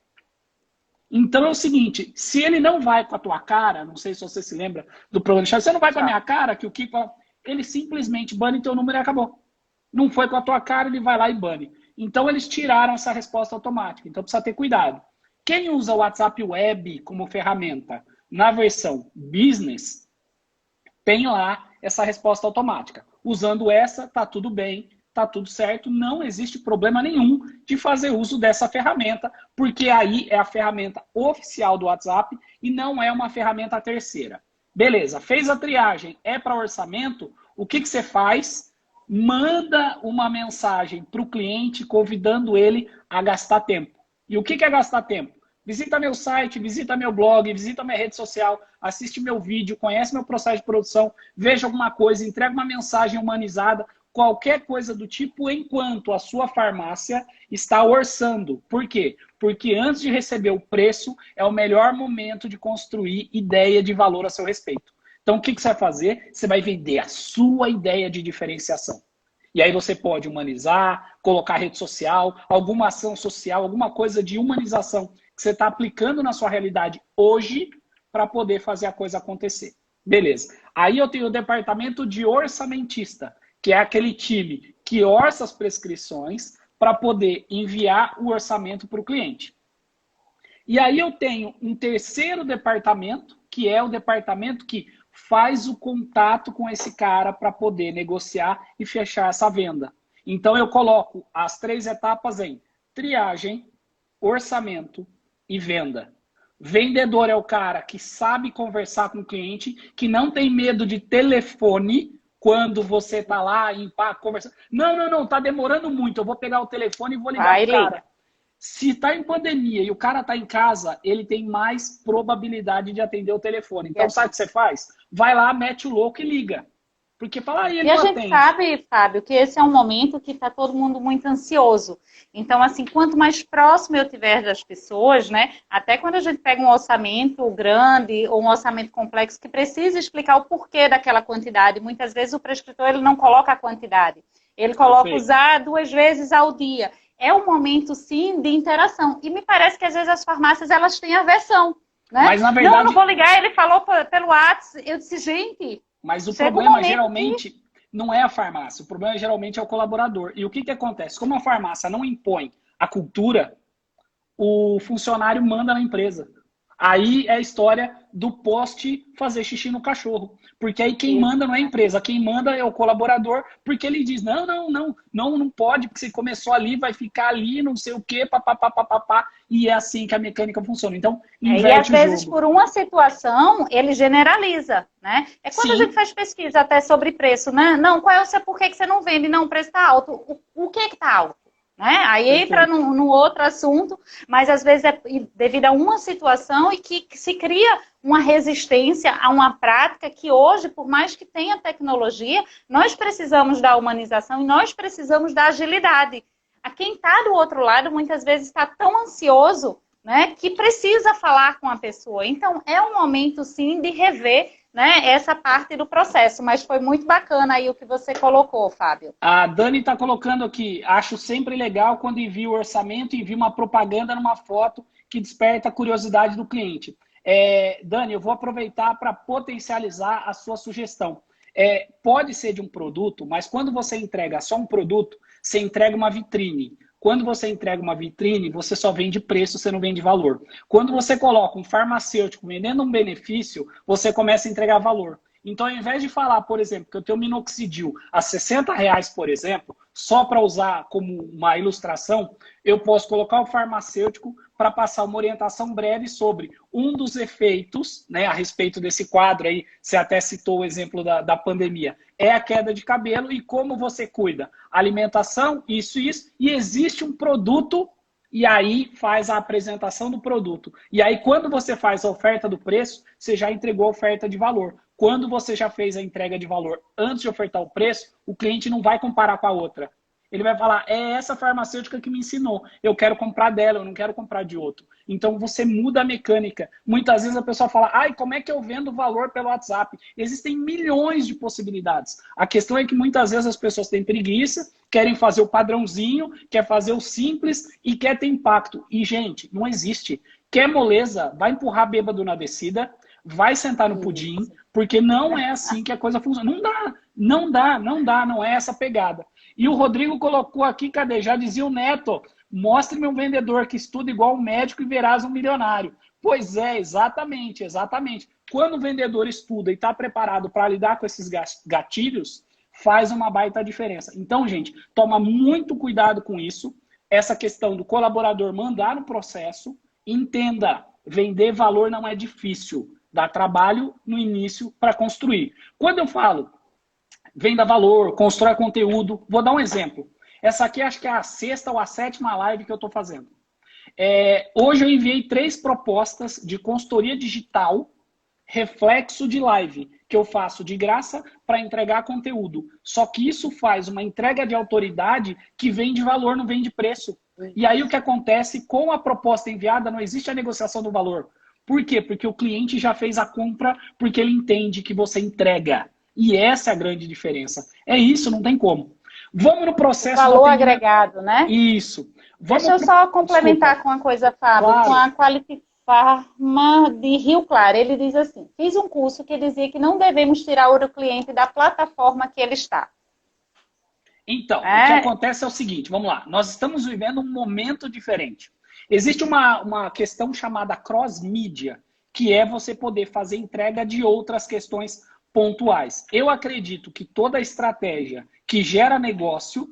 Então é o seguinte, se ele não vai com a tua cara, não sei se você se lembra do programa de chat, você não vai com a minha cara, que o Kiko, ele simplesmente bane teu número e acabou. Não foi com a tua cara, ele vai lá e bane. Então eles tiraram essa resposta automática, então precisa ter cuidado. Quem usa o WhatsApp Web como ferramenta na versão Business, tem lá essa resposta automática. Usando essa, tá tudo bem, tá tudo certo, não existe problema nenhum de fazer uso dessa ferramenta, porque aí é a ferramenta oficial do WhatsApp e não é uma ferramenta terceira. Beleza, fez a triagem, é para orçamento, o que você faz? Manda uma mensagem para o cliente convidando ele a gastar tempo. E o que é gastar tempo? Visita meu site, visita meu blog, visita minha rede social, assiste meu vídeo, conhece meu processo de produção, veja alguma coisa, entrega uma mensagem humanizada, qualquer coisa do tipo, enquanto a sua farmácia está orçando. Por quê? Porque antes de receber o preço, é o melhor momento de construir ideia de valor a seu respeito. Então, o que você vai fazer? Você vai vender a sua ideia de diferenciação. E aí você pode humanizar, colocar rede social, alguma ação social, alguma coisa de humanização que você está aplicando na sua realidade hoje para poder fazer a coisa acontecer. Beleza. Aí eu tenho o departamento de orçamentista, que é aquele time que orça as prescrições para poder enviar o orçamento para o cliente. E aí eu tenho um terceiro departamento, que é o departamento que faz o contato com esse cara para poder negociar e fechar essa venda. Então eu coloco as 3 etapas em triagem, orçamento e venda. Vendedor é o cara que sabe conversar com o cliente, que não tem medo de telefone quando você está lá conversando. Não, tá demorando muito, eu vou pegar o telefone e vou ligar pro cara. Se está em pandemia e o cara está em casa, ele tem mais probabilidade de atender o telefone. Então, sabe o que você faz? Vai lá, mete o louco e liga. Porque fala aí, ele não atende. E a gente sabe, Fábio, que esse é um momento que está todo mundo muito ansioso. Então, assim, quanto mais próximo eu tiver das pessoas, né? Até quando a gente pega um orçamento grande ou um orçamento complexo que precisa explicar o porquê daquela quantidade. Muitas vezes o prescritor ele não coloca a quantidade. Ele coloca usar 2 vezes ao dia. É um momento, sim, de interação. E me parece que, às vezes, as farmácias, elas têm aversão, né? Mas, na verdade... Não vou ligar, ele falou pelo WhatsApp. Eu disse, gente... Mas o problema, geralmente, não é a farmácia. O problema, geralmente, é o colaborador. E o que acontece? Como a farmácia não impõe a cultura, o funcionário manda na empresa. Aí é a história do poste fazer xixi no cachorro. Porque aí quem manda não é a empresa, quem manda é o colaborador, porque ele diz, não pode, porque você começou ali, vai ficar ali, não sei o quê, papapá, e é assim que a mecânica funciona. Então, inverte e às o vezes, jogo. por uma situação, ele generaliza, né? É quando a gente faz pesquisa até sobre preço, né? Não, qual é o seu, por que você não vende? Não, o preço está alto. O que está alto? Né? Aí entra no outro assunto, mas às vezes é devido a uma situação e que se cria uma resistência a uma prática que hoje, por mais que tenha tecnologia, nós precisamos da humanização e nós precisamos da agilidade. A quem está do outro lado, muitas vezes está tão ansioso, né, que precisa falar com a pessoa. Então, é um momento, sim, de rever, né, essa parte do processo, mas foi muito bacana aí o que você colocou, Fábio. A Dani está colocando aqui, acho sempre legal quando envia o orçamento, envia uma propaganda numa foto que desperta a curiosidade do cliente. Dani, eu vou aproveitar para potencializar a sua sugestão. Pode ser de um produto, mas quando você entrega só um produto, você entrega uma vitrine. Quando você entrega uma vitrine, você só vende preço, você não vende valor. Quando você coloca um farmacêutico vendendo um benefício, você começa a entregar valor. Então, ao invés de falar, por exemplo, que eu tenho minoxidil a R$ 60, por exemplo, só para usar como uma ilustração, eu posso colocar o farmacêutico para passar uma orientação breve sobre um dos efeitos, né, a respeito desse quadro aí, você até citou o exemplo da pandemia, é a queda de cabelo e como você cuida. Alimentação, isso, e existe um produto, e aí faz a apresentação do produto. E aí, quando você faz a oferta do preço, você já entregou a oferta de valor. Quando você já fez a entrega de valor antes de ofertar o preço, o cliente não vai comparar com a outra. Ele vai falar, é essa farmacêutica que me ensinou. Eu quero comprar dela, eu não quero comprar de outro. Então, você muda a mecânica. Muitas vezes a pessoa fala, ai, como é que eu vendo valor pelo WhatsApp? Existem milhões de possibilidades. A questão é que muitas vezes as pessoas têm preguiça, querem fazer o padrãozinho, quer fazer o simples e quer ter impacto. E, gente, não existe. Quer moleza, vai empurrar bêbado na descida, vai sentar no pudim, porque não é assim que a coisa funciona. Não é essa pegada. E o Rodrigo colocou aqui, cadê? Já dizia o Neto, mostre-me um vendedor que estuda igual um médico e verás um milionário. Pois é, exatamente. Quando o vendedor estuda e está preparado para lidar com esses gatilhos, faz uma baita diferença. Então, gente, toma muito cuidado com isso. Essa questão do colaborador mandar no processo, entenda, vender valor não é difícil. Dá trabalho no início para construir. Quando eu falo venda valor, constrói conteúdo, vou dar um exemplo. Essa aqui acho que é a 6ª ou a 7ª live que eu estou fazendo. Hoje eu enviei 3 propostas de consultoria digital, reflexo de live, que eu faço de graça para entregar conteúdo. Só que isso faz uma entrega de autoridade que vem de valor, não vem de preço. E aí o que acontece com a proposta enviada, não existe a negociação do valor. Por quê? Porque o cliente já fez a compra, porque ele entende que você entrega. E essa é a grande diferença. É isso, não tem como. Vamos no processo... Valor agregado, né? Isso. Deixa eu só complementar com uma coisa, Fábio. Claro. Com a Quality Pharma de Rio Claro. Ele diz assim, fiz um curso que dizia que não devemos tirar o cliente da plataforma que ele está. Então, o que acontece é o seguinte, vamos lá. Nós estamos vivendo um momento diferente. Existe uma questão chamada cross-mídia, que é você poder fazer entrega de outras questões pontuais. Eu acredito que toda estratégia que gera negócio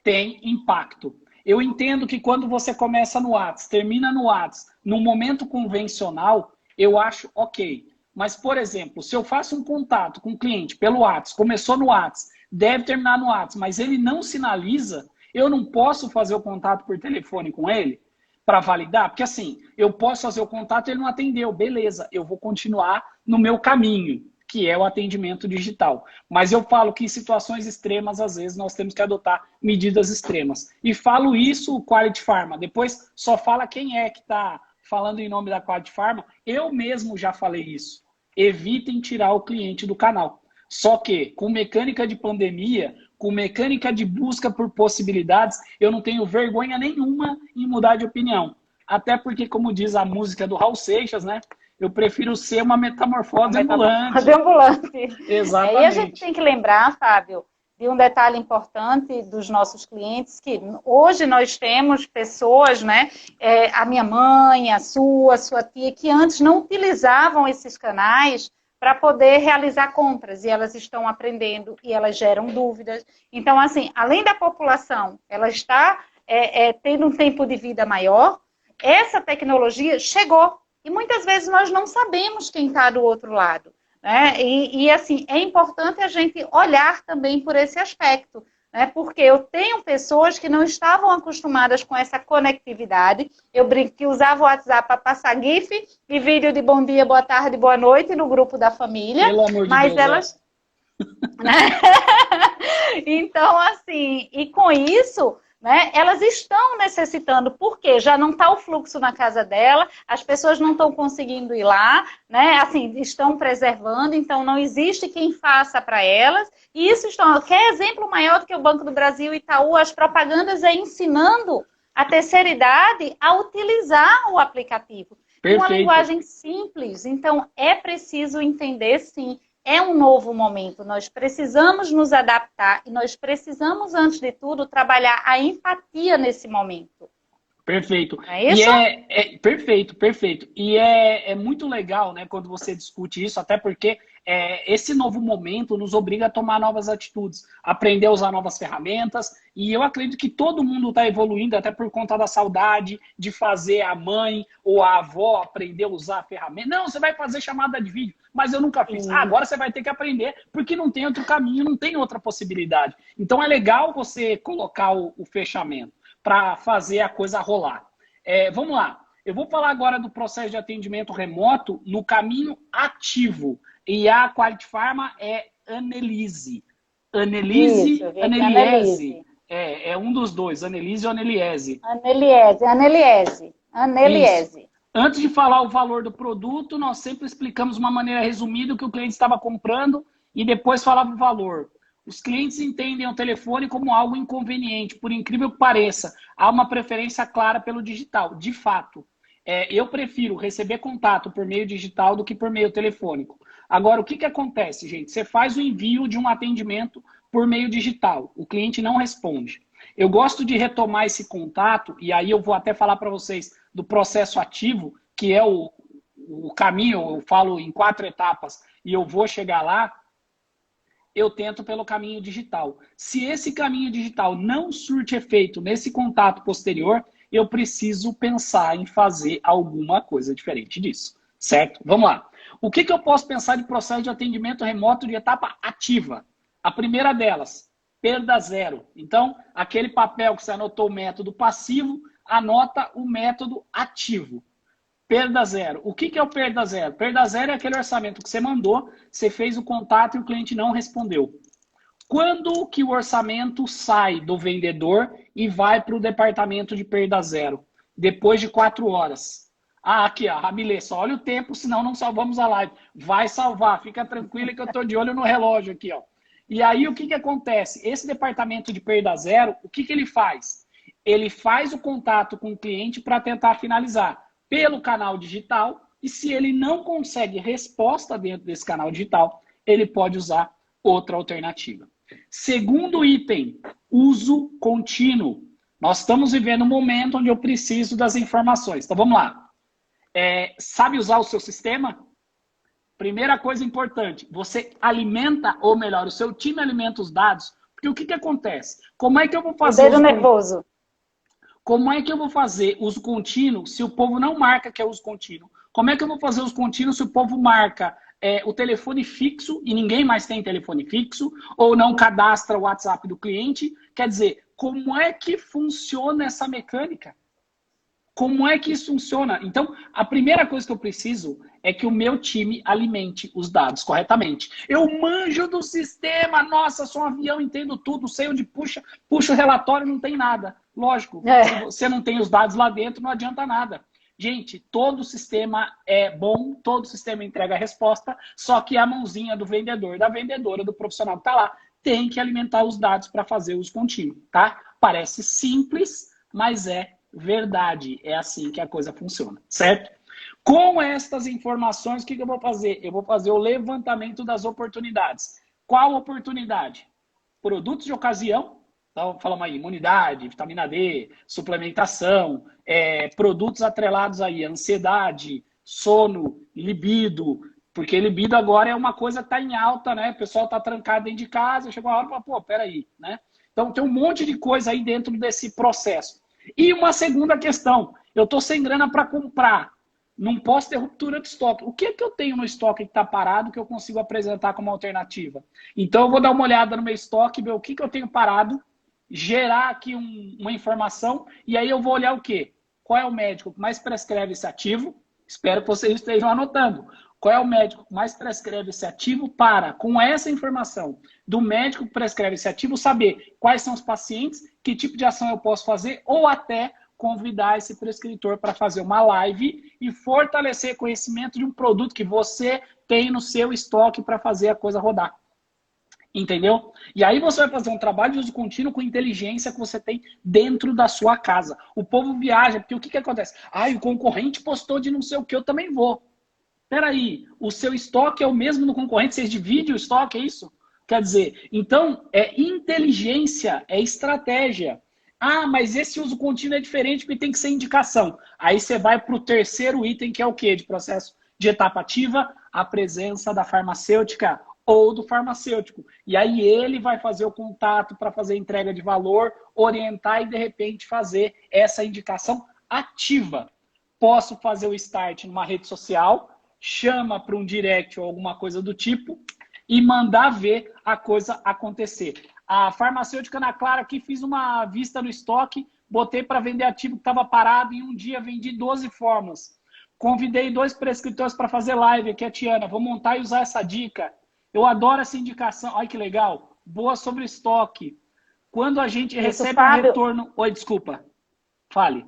tem impacto. Eu entendo que quando você começa no WhatsApp, termina no WhatsApp, num momento convencional, eu acho ok. Mas, por exemplo, se eu faço um contato com um cliente pelo WhatsApp, começou no WhatsApp, deve terminar no WhatsApp, mas ele não sinaliza, eu não posso fazer o contato por telefone com ele para validar? Porque assim, eu posso fazer o contato e ele não atendeu, beleza, eu vou continuar no meu caminho, que é o atendimento digital. Mas eu falo que em situações extremas, às vezes, nós temos que adotar medidas extremas. E falo isso, o Quality Pharma. Depois só fala quem é que está falando em nome da Quality Pharma. Eu mesmo já falei isso. Evitem tirar o cliente do canal. Só que, com mecânica de pandemia, com mecânica de busca por possibilidades, eu não tenho vergonha nenhuma em mudar de opinião. Até porque, como diz a música do Raul Seixas, né? Eu prefiro ser uma metamorfose ambulante. Exatamente. Aí a gente tem que lembrar, Fábio, de um detalhe importante dos nossos clientes, que hoje nós temos pessoas, né? A minha mãe, a sua tia, que antes não utilizavam esses canais para poder realizar compras, e elas estão aprendendo, e elas geram dúvidas. Então, assim, além da população, ela está tendo um tempo de vida maior, essa tecnologia chegou. E muitas vezes nós não sabemos quem está do outro lado, né? E assim, é importante a gente olhar também por esse aspecto, né? Porque eu tenho pessoas que não estavam acostumadas com essa conectividade. Eu brinco que usava o WhatsApp para passar GIF e vídeo de bom dia, boa tarde, boa noite no grupo da família. Pelo amor de mas Deus, elas... Então, assim, e com isso... né? Elas estão necessitando, porque já não está o fluxo na casa dela, as pessoas não estão conseguindo ir lá, né? Assim, estão preservando, então não existe quem faça para elas. E isso quer exemplo maior do que o Banco do Brasil e Itaú, as propagandas ensinando a terceira idade a utilizar o aplicativo. Perfeito. Uma linguagem simples, então é preciso entender sim. É um novo momento, nós precisamos nos adaptar e nós precisamos, antes de tudo, trabalhar a empatia nesse momento. Perfeito. Não é isso? Perfeito, perfeito. E é muito legal, né, quando você discute isso, até porque esse novo momento nos obriga a tomar novas atitudes, aprender a usar novas ferramentas, e eu acredito que todo mundo está evoluindo, até por conta da saudade de fazer a mãe ou a avó aprender a usar a ferramenta. Não, você vai fazer chamada de vídeo, mas eu nunca fiz. Ah, agora você vai ter que aprender, porque não tem outro caminho, não tem outra possibilidade. Então é legal você colocar o fechamento para fazer a coisa rolar. Vamos lá. Eu vou falar agora do processo de atendimento remoto no caminho ativo. E a Quality Pharma é Anelise. Anelise. É um dos dois, Anelise ou Aneliese. Aneliese. Antes de falar o valor do produto, nós sempre explicamos de uma maneira resumida o que o cliente estava comprando e depois falava o valor. Os clientes entendem o telefone como algo inconveniente, por incrível que pareça. Há uma preferência clara pelo digital. De fato, eu prefiro receber contato por meio digital do que por meio telefônico. Agora, o que acontece, gente? Você faz o envio de um atendimento por meio digital. O cliente não responde. Eu gosto de retomar esse contato, e aí eu vou até falar para vocês do processo ativo, que é o caminho, eu falo em 4 etapas, e eu vou chegar lá. Eu tento pelo caminho digital. Se esse caminho digital não surte efeito nesse contato posterior, eu preciso pensar em fazer alguma coisa diferente disso, certo? Vamos lá. O que eu posso pensar de processo de atendimento remoto de etapa ativa? A primeira delas, perda zero. Então, aquele papel que você anotou o método passivo, anota o método ativo. Perda zero. O que é o perda zero? Perda zero é aquele orçamento que você mandou, você fez o contato e o cliente não respondeu. Quando que o orçamento sai do vendedor e vai para o departamento de perda zero? Depois de 4 horas. Ah, aqui, ó, Ramilê, só olha o tempo, senão não salvamos a live. Vai salvar, fica tranquila que eu estou de olho no relógio aqui, ó. E aí o que acontece? Esse departamento de perda zero, o que ele faz? Ele faz o contato com o cliente para tentar finalizar pelo canal digital, e se ele não consegue resposta dentro desse canal digital, ele pode usar outra alternativa. Segundo item, uso contínuo. Nós estamos vivendo um momento onde eu preciso das informações. Então vamos lá. Sabe usar o seu sistema? Primeira coisa importante, você alimenta, ou melhor, o seu time alimenta os dados, porque o que acontece? Como é que eu vou fazer... O dedo nervoso. Como é que eu vou fazer uso contínuo se o povo não marca que é uso contínuo? Como é que eu vou fazer uso contínuo se o povo marca o telefone fixo e ninguém mais tem telefone fixo, ou não cadastra o WhatsApp do cliente? Quer dizer, como é que funciona essa mecânica? Como é que isso funciona? Então, a primeira coisa que eu preciso é que o meu time alimente os dados corretamente. Eu manjo do sistema, nossa, sou um avião, entendo tudo, sei onde puxa o relatório, não tem nada. Lógico, se você não tem os dados lá dentro, não adianta nada. Gente, todo sistema é bom, todo sistema entrega a resposta, só que a mãozinha do vendedor, da vendedora, do profissional que está lá, tem que alimentar os dados para fazer o uso contínuo, tá? Parece simples, mas é verdade. É assim que a coisa funciona, certo? Com estas informações, o que eu vou fazer? Eu vou fazer o levantamento das oportunidades. Qual oportunidade? Produtos de ocasião. Então, falamos aí, imunidade, vitamina D, suplementação, produtos atrelados aí, ansiedade, sono, libido, porque libido agora é uma coisa que está em alta, né? O pessoal está trancado dentro de casa, chegou a hora e fala, pô, peraí, né? Então, tem um monte de coisa aí dentro desse processo. E uma segunda questão, eu estou sem grana para comprar, não posso ter ruptura de estoque. O que é que eu tenho no estoque que está parado que eu consigo apresentar como alternativa? Então, eu vou dar uma olhada no meu estoque, ver o que eu tenho parado, gerar aqui uma informação, e aí eu vou olhar o quê? Qual é o médico que mais prescreve esse ativo? Espero que vocês estejam anotando. Qual é o médico que mais prescreve esse ativo para, com essa informação do médico que prescreve esse ativo, saber quais são os pacientes, que tipo de ação eu posso fazer, ou até convidar esse prescritor para fazer uma live e fortalecer conhecimento de um produto que você tem no seu estoque para fazer a coisa rodar. Entendeu? E aí você vai fazer um trabalho de uso contínuo com inteligência que você tem dentro da sua casa. O povo viaja, porque o que acontece? O concorrente postou de não sei o que, eu também vou. Peraí, o seu estoque é o mesmo no concorrente? Vocês dividem o estoque, é isso? Quer dizer, então, inteligência, é estratégia. Ah, mas esse uso contínuo é diferente porque tem que ser indicação. Aí você vai para o terceiro item, que é o quê? De processo de etapa ativa, a presença da farmacêutica ou do farmacêutico. E aí ele vai fazer o contato para fazer entrega de valor, orientar e, de repente, fazer essa indicação ativa. Posso fazer o start numa rede social, chama para um direct ou alguma coisa do tipo e mandar ver a coisa acontecer. A farmacêutica Ana Clara aqui, fiz uma vista no estoque, botei para vender ativo que estava parado e um dia vendi 12 fórmulas. Convidei 2 prescritores para fazer live aqui, a Tiana. Vou montar e usar essa dica. Eu adoro essa indicação. Olha que legal. Boa sobre estoque. Quando a gente recebe um retorno... Oi, desculpa. Fale.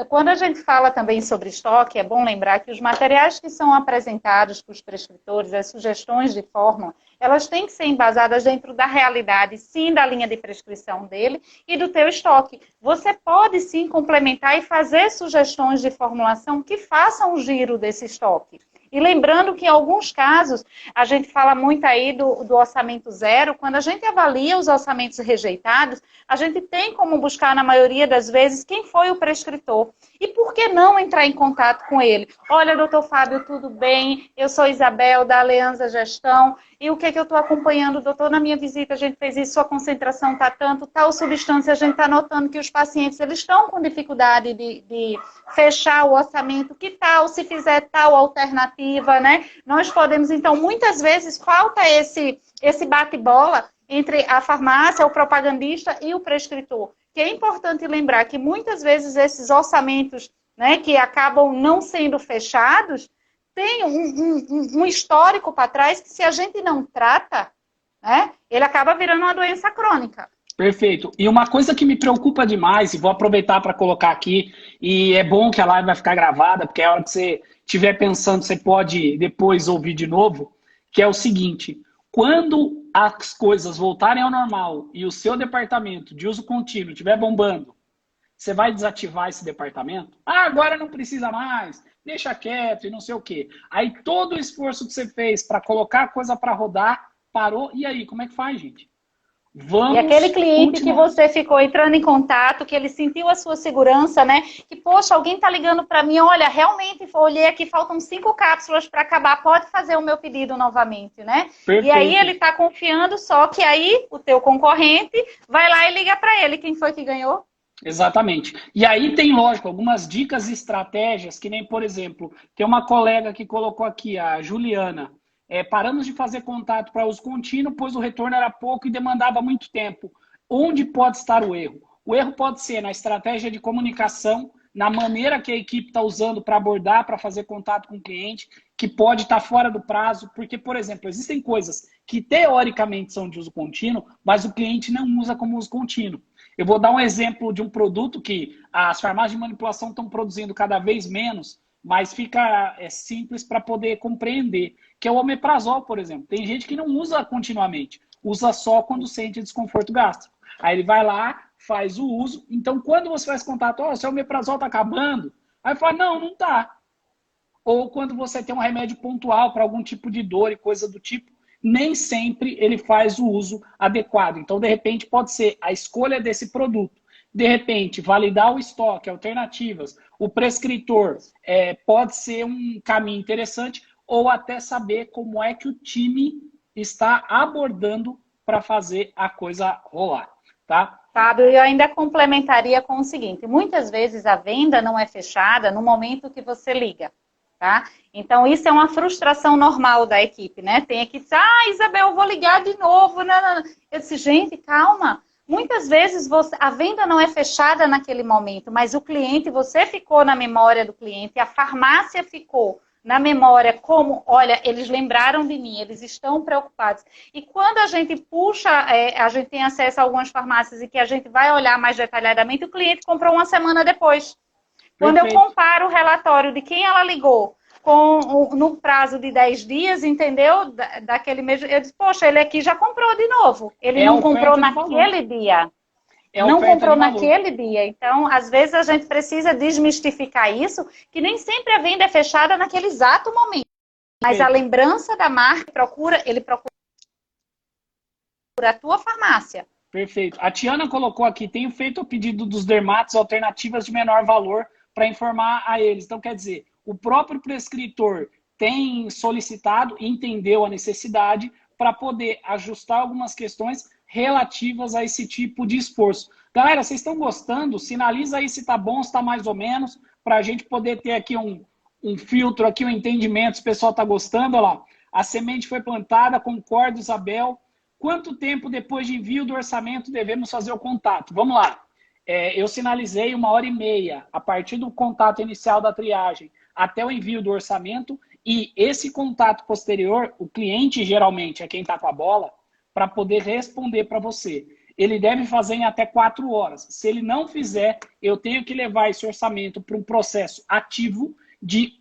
Quando a gente fala também sobre estoque, é bom lembrar que os materiais que são apresentados para os prescritores, as sugestões de fórmula, elas têm que ser embasadas dentro da realidade, sim, da linha de prescrição dele e do teu estoque. Você pode, sim, complementar e fazer sugestões de formulação que façam o giro desse estoque. E lembrando que em alguns casos, a gente fala muito aí do orçamento zero, quando a gente avalia os orçamentos rejeitados, a gente tem como buscar, na maioria das vezes, quem foi o prescritor. E por que não entrar em contato com ele? Olha, doutor Fábio, tudo bem? Eu sou Isabel, da Aliança Gestão. E o que é que eu estou acompanhando, doutor? Na minha visita a gente fez isso, sua concentração está tanto, tal substância, a gente está notando que os pacientes eles estão com dificuldade de fechar o orçamento. Que tal se fizer tal alternativa, né? Nós podemos, então, muitas vezes falta esse bate-bola entre a farmácia, o propagandista e o prescritor. Que é importante lembrar que muitas vezes esses orçamentos, né, que acabam não sendo fechados, tem um histórico para trás que se a gente não trata, né, ele acaba virando uma doença crônica. Perfeito. E uma coisa que me preocupa demais, e vou aproveitar para colocar aqui, e é bom que a live vai ficar gravada, porque a hora que você estiver pensando, você pode depois ouvir de novo, que é o seguinte: quando as coisas voltarem ao normal e o seu departamento de uso contínuo estiver bombando, você vai desativar esse departamento? Ah, agora não precisa mais, deixa quieto e não sei o quê. Aí todo o esforço que você fez para colocar a coisa para rodar, parou. E aí, como é que faz, gente? Vamos e aquele cliente continuar. que você ficou entrando em contato, que ele sentiu a sua segurança, né? Que, poxa, alguém tá ligando para mim, olha, realmente, olhei aqui, faltam 5 cápsulas para acabar, pode fazer o meu pedido novamente, né? Perfeito. E aí ele tá confiando, só que aí o teu concorrente vai lá e liga para ele. Quem foi que ganhou? Exatamente. E aí tem, lógico, algumas dicas e estratégias, que nem, por exemplo, tem uma colega que colocou aqui, a Juliana. Paramos de fazer contato para uso contínuo, pois o retorno era pouco e demandava muito tempo. Onde pode estar o erro? O erro pode ser na estratégia de comunicação, na maneira que a equipe está usando para abordar, para fazer contato com o cliente, que pode estar fora do prazo, porque, por exemplo, existem coisas que teoricamente são de uso contínuo, mas o cliente não usa como uso contínuo. Eu vou dar um exemplo de um produto que as farmácias de manipulação estão produzindo cada vez menos, mas fica simples para poder compreender, que é o omeprazol, por exemplo. Tem gente que não usa continuamente, usa só quando sente desconforto gástrico. Aí ele vai lá, faz o uso. Então, quando você faz contato, seu omeprazol está acabando, aí fala, não está. Ou quando você tem um remédio pontual para algum tipo de dor e coisa do tipo, nem sempre ele faz o uso adequado. Então, de repente, pode ser a escolha desse produto. De repente, validar o estoque, alternativas, o prescritor pode ser um caminho interessante, ou até saber como é que o time está abordando para fazer a coisa rolar, tá? Fábio, eu ainda complementaria com o seguinte: muitas vezes a venda não é fechada no momento que você liga, tá? Então, isso é uma frustração normal da equipe, né? Tem equipe que diz, Isabel, eu vou ligar de novo. Não. Eu disse, gente, calma. Muitas vezes a venda não é fechada naquele momento, mas o cliente, você ficou na memória do cliente, a farmácia ficou na memória como, olha, eles lembraram de mim, eles estão preocupados. E quando a gente puxa, a gente tem acesso a algumas farmácias e que a gente vai olhar mais detalhadamente, o cliente comprou uma semana depois. Quando eu comparo o relatório de quem ela ligou no prazo de 10 dias, entendeu? Daquele mês, eu disse, poxa, ele aqui já comprou de novo. Ele não comprou naquele dia. Não comprou naquele dia. Então, às vezes a gente precisa desmistificar isso, que nem sempre a venda é fechada naquele exato momento. Mas a lembrança da marca, ele procura a tua farmácia. Perfeito. A Tiana colocou aqui, tenho feito o pedido dos dermatos alternativas de menor valor para informar a eles. Então, quer dizer, o próprio prescritor tem solicitado, entendeu a necessidade para poder ajustar algumas questões relativas a esse tipo de esforço. Galera, vocês estão gostando? Sinaliza aí se está bom, se está mais ou menos, para a gente poder ter aqui um filtro, aqui um entendimento, se o pessoal está gostando. Olha lá, a semente foi plantada, concordo, Isabel. Quanto tempo depois de envio do orçamento devemos fazer o contato? Vamos lá. Eu sinalizei 1h30 a partir do contato inicial da triagem até o envio do orçamento, e esse contato posterior, o cliente geralmente é quem está com a bola, para poder responder para você. Ele deve fazer em até 4 horas. Se ele não fizer, eu tenho que levar esse orçamento para um processo ativo de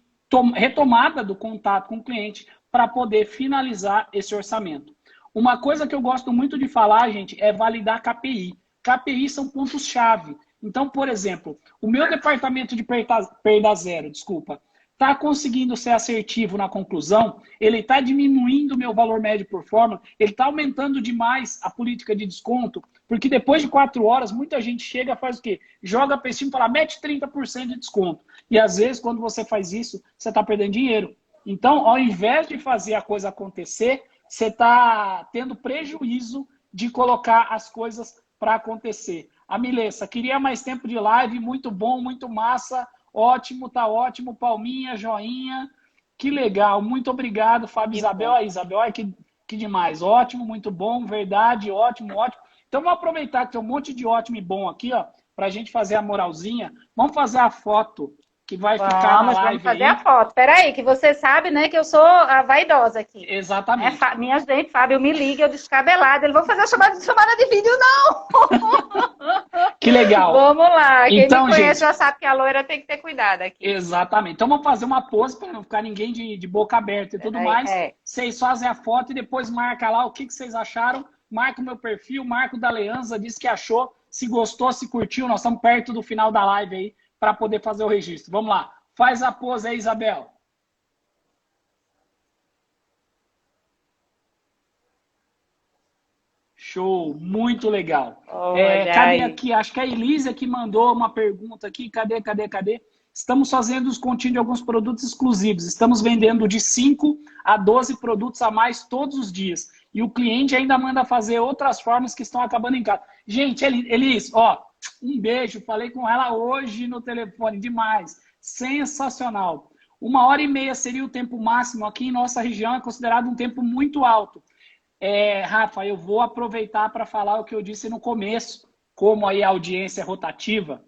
retomada do contato com o cliente para poder finalizar esse orçamento. Uma coisa que eu gosto muito de falar, gente, é validar KPI. KPI são pontos-chave. Então, por exemplo, o meu departamento de perda zero, está conseguindo ser assertivo na conclusão, ele está diminuindo o meu valor médio por forma, ele está aumentando demais a política de desconto, porque depois de 4 horas, muita gente chega e faz o quê? Joga para cima e fala, mete 30% de desconto. E às vezes, quando você faz isso, você está perdendo dinheiro. Então, ao invés de fazer a coisa acontecer, você está tendo prejuízo de colocar as coisas para acontecer. A Milessa, queria mais tempo de live, muito bom, muito massa, ótimo, tá ótimo, palminha, joinha, que legal, muito obrigado, Fábio, Isabel, aí, Isabel, ai, que demais, ótimo, muito bom, verdade, ótimo, ótimo. Então, vamos aproveitar que tem um monte de ótimo e bom aqui, ó, para a gente fazer a moralzinha, vamos fazer a foto que vai ficar na live. Vamos fazer a foto. Peraí, que você sabe, né, que eu sou a vaidosa aqui. Exatamente. Minha gente, Fábio, me liga, eu descabelada. Ele, vou fazer a chamada de vídeo, não! Que legal. Vamos lá. Quem então, me conhece gente, já sabe que a loira tem que ter cuidado aqui. Exatamente. Então, vamos fazer uma pose para não ficar ninguém de boca aberta e tudo mais. Vocês fazem a foto e depois marca lá o que vocês acharam. Marca o meu perfil, marca o da Leanza, diz que achou. Se gostou, se curtiu, nós estamos perto do final da live aí, para poder fazer o registro. Vamos lá. Faz a pose aí, Isabel. Show. Muito legal. Cadê aqui? Acho que a Elisa que mandou uma pergunta aqui. Cadê? Estamos fazendo os continhos de alguns produtos exclusivos. Estamos vendendo de 5 a 12 produtos a mais todos os dias. E o cliente ainda manda fazer outras formas que estão acabando em casa. Gente, Elis, ó, um beijo. Falei com ela hoje no telefone. Demais. Sensacional. 1h30 seria o tempo máximo. Aqui em nossa região é considerado um tempo muito alto. Rafa, eu vou aproveitar para falar o que eu disse no começo. Como aí a audiência é rotativa,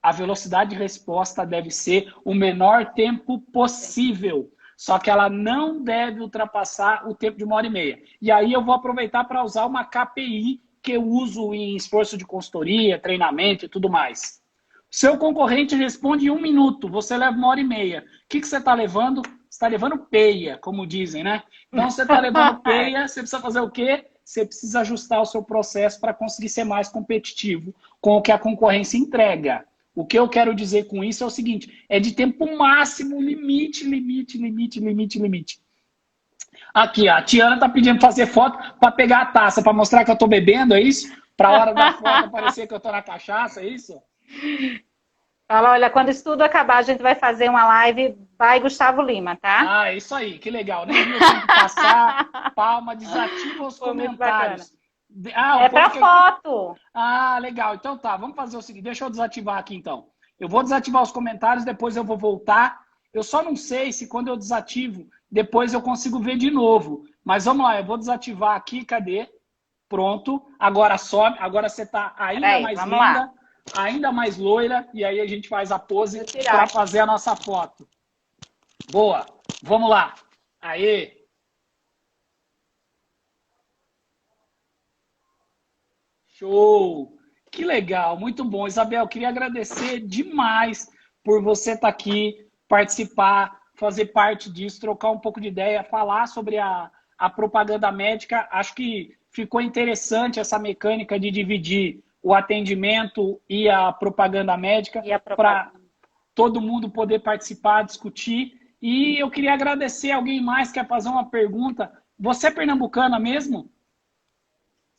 a velocidade de resposta deve ser o menor tempo possível. Só que ela não deve ultrapassar o tempo de 1h30. E aí eu vou aproveitar para usar uma KPI que eu uso em esforço de consultoria, treinamento e tudo mais. Seu concorrente responde em 1 minuto, você leva 1h30. O que você está levando? Você está levando peia, como dizem, né? Então, você está levando peia, você precisa fazer o quê? Você precisa ajustar o seu processo para conseguir ser mais competitivo com o que a concorrência entrega. O que eu quero dizer com isso é o seguinte, é de tempo máximo, limite. Aqui, ó, a Tiana está pedindo para fazer foto para pegar a taça, para mostrar que eu estou bebendo, é isso? Para a hora da foto parecer que eu estou na cachaça, é isso? Fala, olha, quando isso tudo acabar, a gente vai fazer uma live by Gustavo Lima, tá? Ah, isso aí, que legal. Nem viu o tempo passar. Palma, desativa os comentários. É para foto. Ah, legal. Então tá, vamos fazer o seguinte, deixa eu desativar aqui então. Eu vou desativar os comentários, depois eu vou voltar. Eu só não sei se quando eu desativo, depois eu consigo ver de novo. Mas vamos lá, eu vou desativar aqui, cadê? Pronto. Agora sobe, agora você tá ainda mais linda. Lá. Ainda mais loira, e aí a gente faz a pose para fazer a nossa foto. Boa, vamos lá. Aê! Show! Que legal, muito bom. Isabel, queria agradecer demais por você estar aqui, participar, fazer parte disso, trocar um pouco de ideia, falar sobre a propaganda médica. Acho que ficou interessante essa mecânica de dividir o atendimento e a propaganda médica para todo mundo poder participar, discutir. E eu queria agradecer alguém mais que quer fazer uma pergunta. Você é pernambucana mesmo?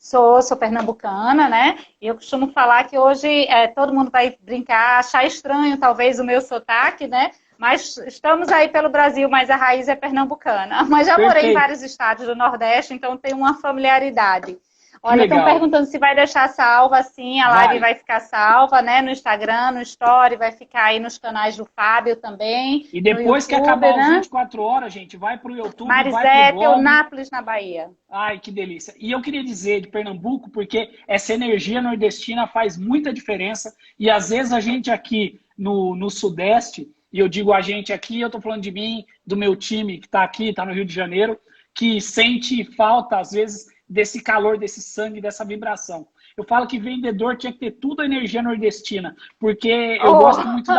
Sou pernambucana, né? E eu costumo falar que hoje todo mundo vai brincar, achar estranho talvez o meu sotaque, né? Mas estamos aí pelo Brasil, mas a raiz é pernambucana. Mas já morei em Perfeito. vários estados do Nordeste, então tenho uma familiaridade. Que Olha, estão legal. perguntando se vai deixar salva, sim, a live vai ficar salva, né? No Instagram, no Story, vai ficar aí nos canais do Fábio também, E no depois que YouTube, acabar os né? 24 horas, gente, vai para o YouTube, vai para o Marisete, blog. Eunápolis, na Bahia. Ai, que delícia. E eu queria dizer de Pernambuco, porque essa energia nordestina faz muita diferença. E às vezes a gente aqui no Sudeste, e eu digo a gente aqui, eu estou falando de mim, do meu time que está aqui, está no Rio de Janeiro, que sente falta, às vezes, desse calor, desse sangue, dessa vibração. Eu falo que vendedor tinha que ter tudo a energia nordestina, porque eu gosto muito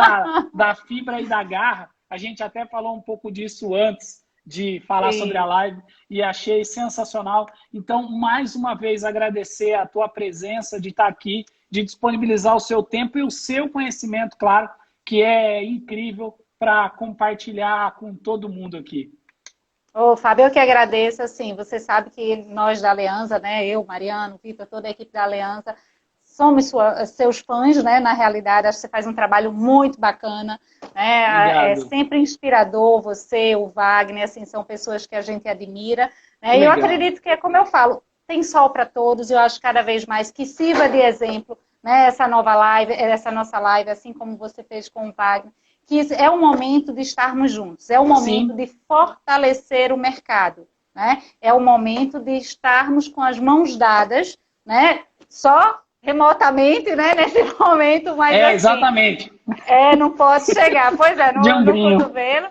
da fibra e da garra. A gente até falou um pouco disso antes de falar Sim. sobre a live e achei sensacional. Então, mais uma vez, agradecer a tua presença de estar aqui, de disponibilizar o seu tempo e o seu conhecimento, claro, que é incrível para compartilhar com todo mundo aqui. Ô, Fábio, eu que agradeço, assim, você sabe que nós da Aliança, né, eu, Mariano, Vitor, toda a equipe da Aliança, somos seus fãs, né, na realidade, acho que você faz um trabalho muito bacana, né, é sempre inspirador, você, o Wagner, assim, são pessoas que a gente admira, né, e eu acredito que, como eu falo, tem sol para todos, eu acho cada vez mais que sirva de exemplo, né, essa nova live, essa nossa live, assim como você fez com o Wagner, que é o momento de estarmos juntos, é o momento de fortalecer o mercado, né? É o momento de estarmos com as mãos dadas, né? Só remotamente, né? Nesse momento, mas assim, exatamente. Não pode chegar, pois é, no cotovelo.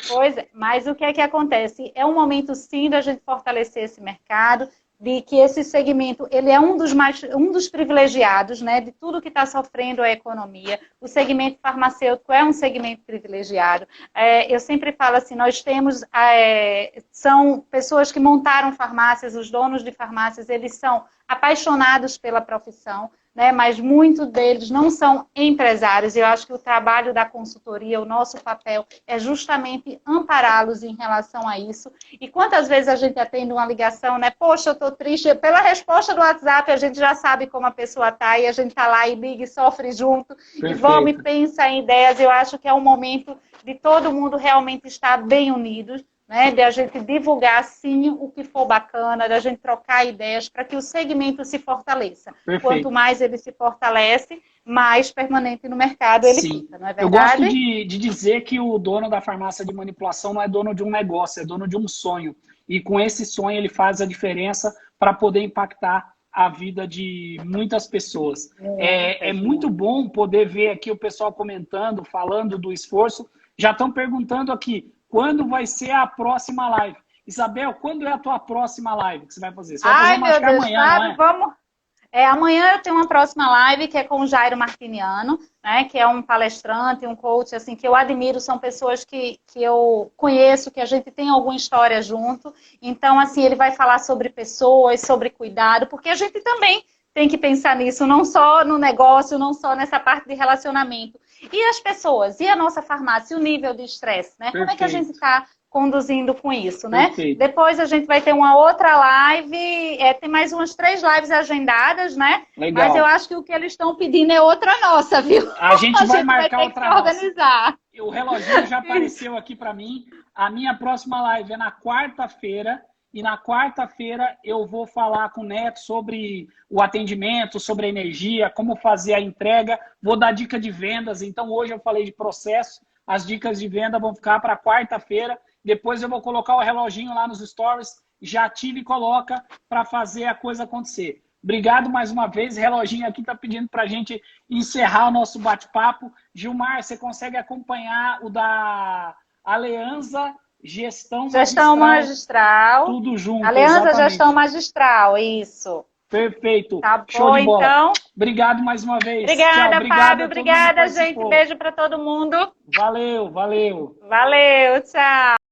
Pois é, mas o que é que acontece? É um momento sim da gente fortalecer esse mercado, de que esse segmento, ele é um dos privilegiados, né, de tudo que está sofrendo a economia. O segmento farmacêutico é um segmento privilegiado. Eu sempre falo assim, nós temos, são pessoas que montaram farmácias, os donos de farmácias, eles são apaixonados pela profissão, né, mas muitos deles não são empresários, e eu acho que o trabalho da consultoria, o nosso papel, é justamente ampará-los em relação a isso. E quantas vezes a gente atende uma ligação, né? Poxa, eu estou triste. Pela resposta do WhatsApp, a gente já sabe como a pessoa está, e a gente está lá e liga e sofre junto, e vamos e pensa em ideias. Eu acho que é um momento de todo mundo realmente estar bem unidos, né, de a gente divulgar, sim, o que for bacana, da gente trocar ideias para que o segmento se fortaleça. Perfeito. Quanto mais ele se fortalece, mais permanente no mercado ele fica, não é verdade? Eu gosto de dizer que o dono da farmácia de manipulação não é dono de um negócio, é dono de um sonho. E com esse sonho ele faz a diferença para poder impactar a vida de muitas pessoas. É muito bom poder ver aqui o pessoal comentando, falando do esforço. Já estão perguntando aqui, quando vai ser a próxima live? Isabel, quando é a tua próxima live que você vai fazer? Você vai fazer meu Deus, amanhã, sabe? não é? Vamos... amanhã eu tenho uma próxima live que é com o Jairo Martiniano, né, que é um palestrante, um coach, assim, que eu admiro, são pessoas que eu conheço, que a gente tem alguma história junto. Então, assim, ele vai falar sobre pessoas, sobre cuidado, porque a gente também tem que pensar nisso, não só no negócio, não só nessa parte de relacionamento. E as pessoas, e a nossa farmácia, e o nível de estresse, né? Perfeito. Como é que a gente está conduzindo com isso, né? Perfeito. Depois a gente vai ter uma outra live, tem mais umas 3 lives agendadas, né? Legal. Mas eu acho que o que eles estão pedindo é outra nossa, viu? A gente vai marcar vai ter outra que organizar. O reloginho já apareceu aqui para mim. A minha próxima live é na quarta-feira. E na quarta-feira eu vou falar com o Neto sobre o atendimento, sobre a energia, como fazer a entrega. Vou dar dica de vendas. Então, hoje eu falei de processo. As dicas de venda vão ficar para quarta-feira. Depois eu vou colocar o reloginho lá nos stories. Já ativa e coloca para fazer a coisa acontecer. Obrigado mais uma vez. O reloginho aqui está pedindo para a gente encerrar o nosso bate-papo. Gilmar, você consegue acompanhar o da Aliança Gestão Magistral. Tudo junto. Aliança exatamente. Gestão Magistral, isso. Perfeito. Tá Show bom, de bola. então. Obrigado mais uma vez. Obrigada, tchau. Fábio. Obrigada, gente. Beijo para todo mundo. Valeu. Valeu, tchau.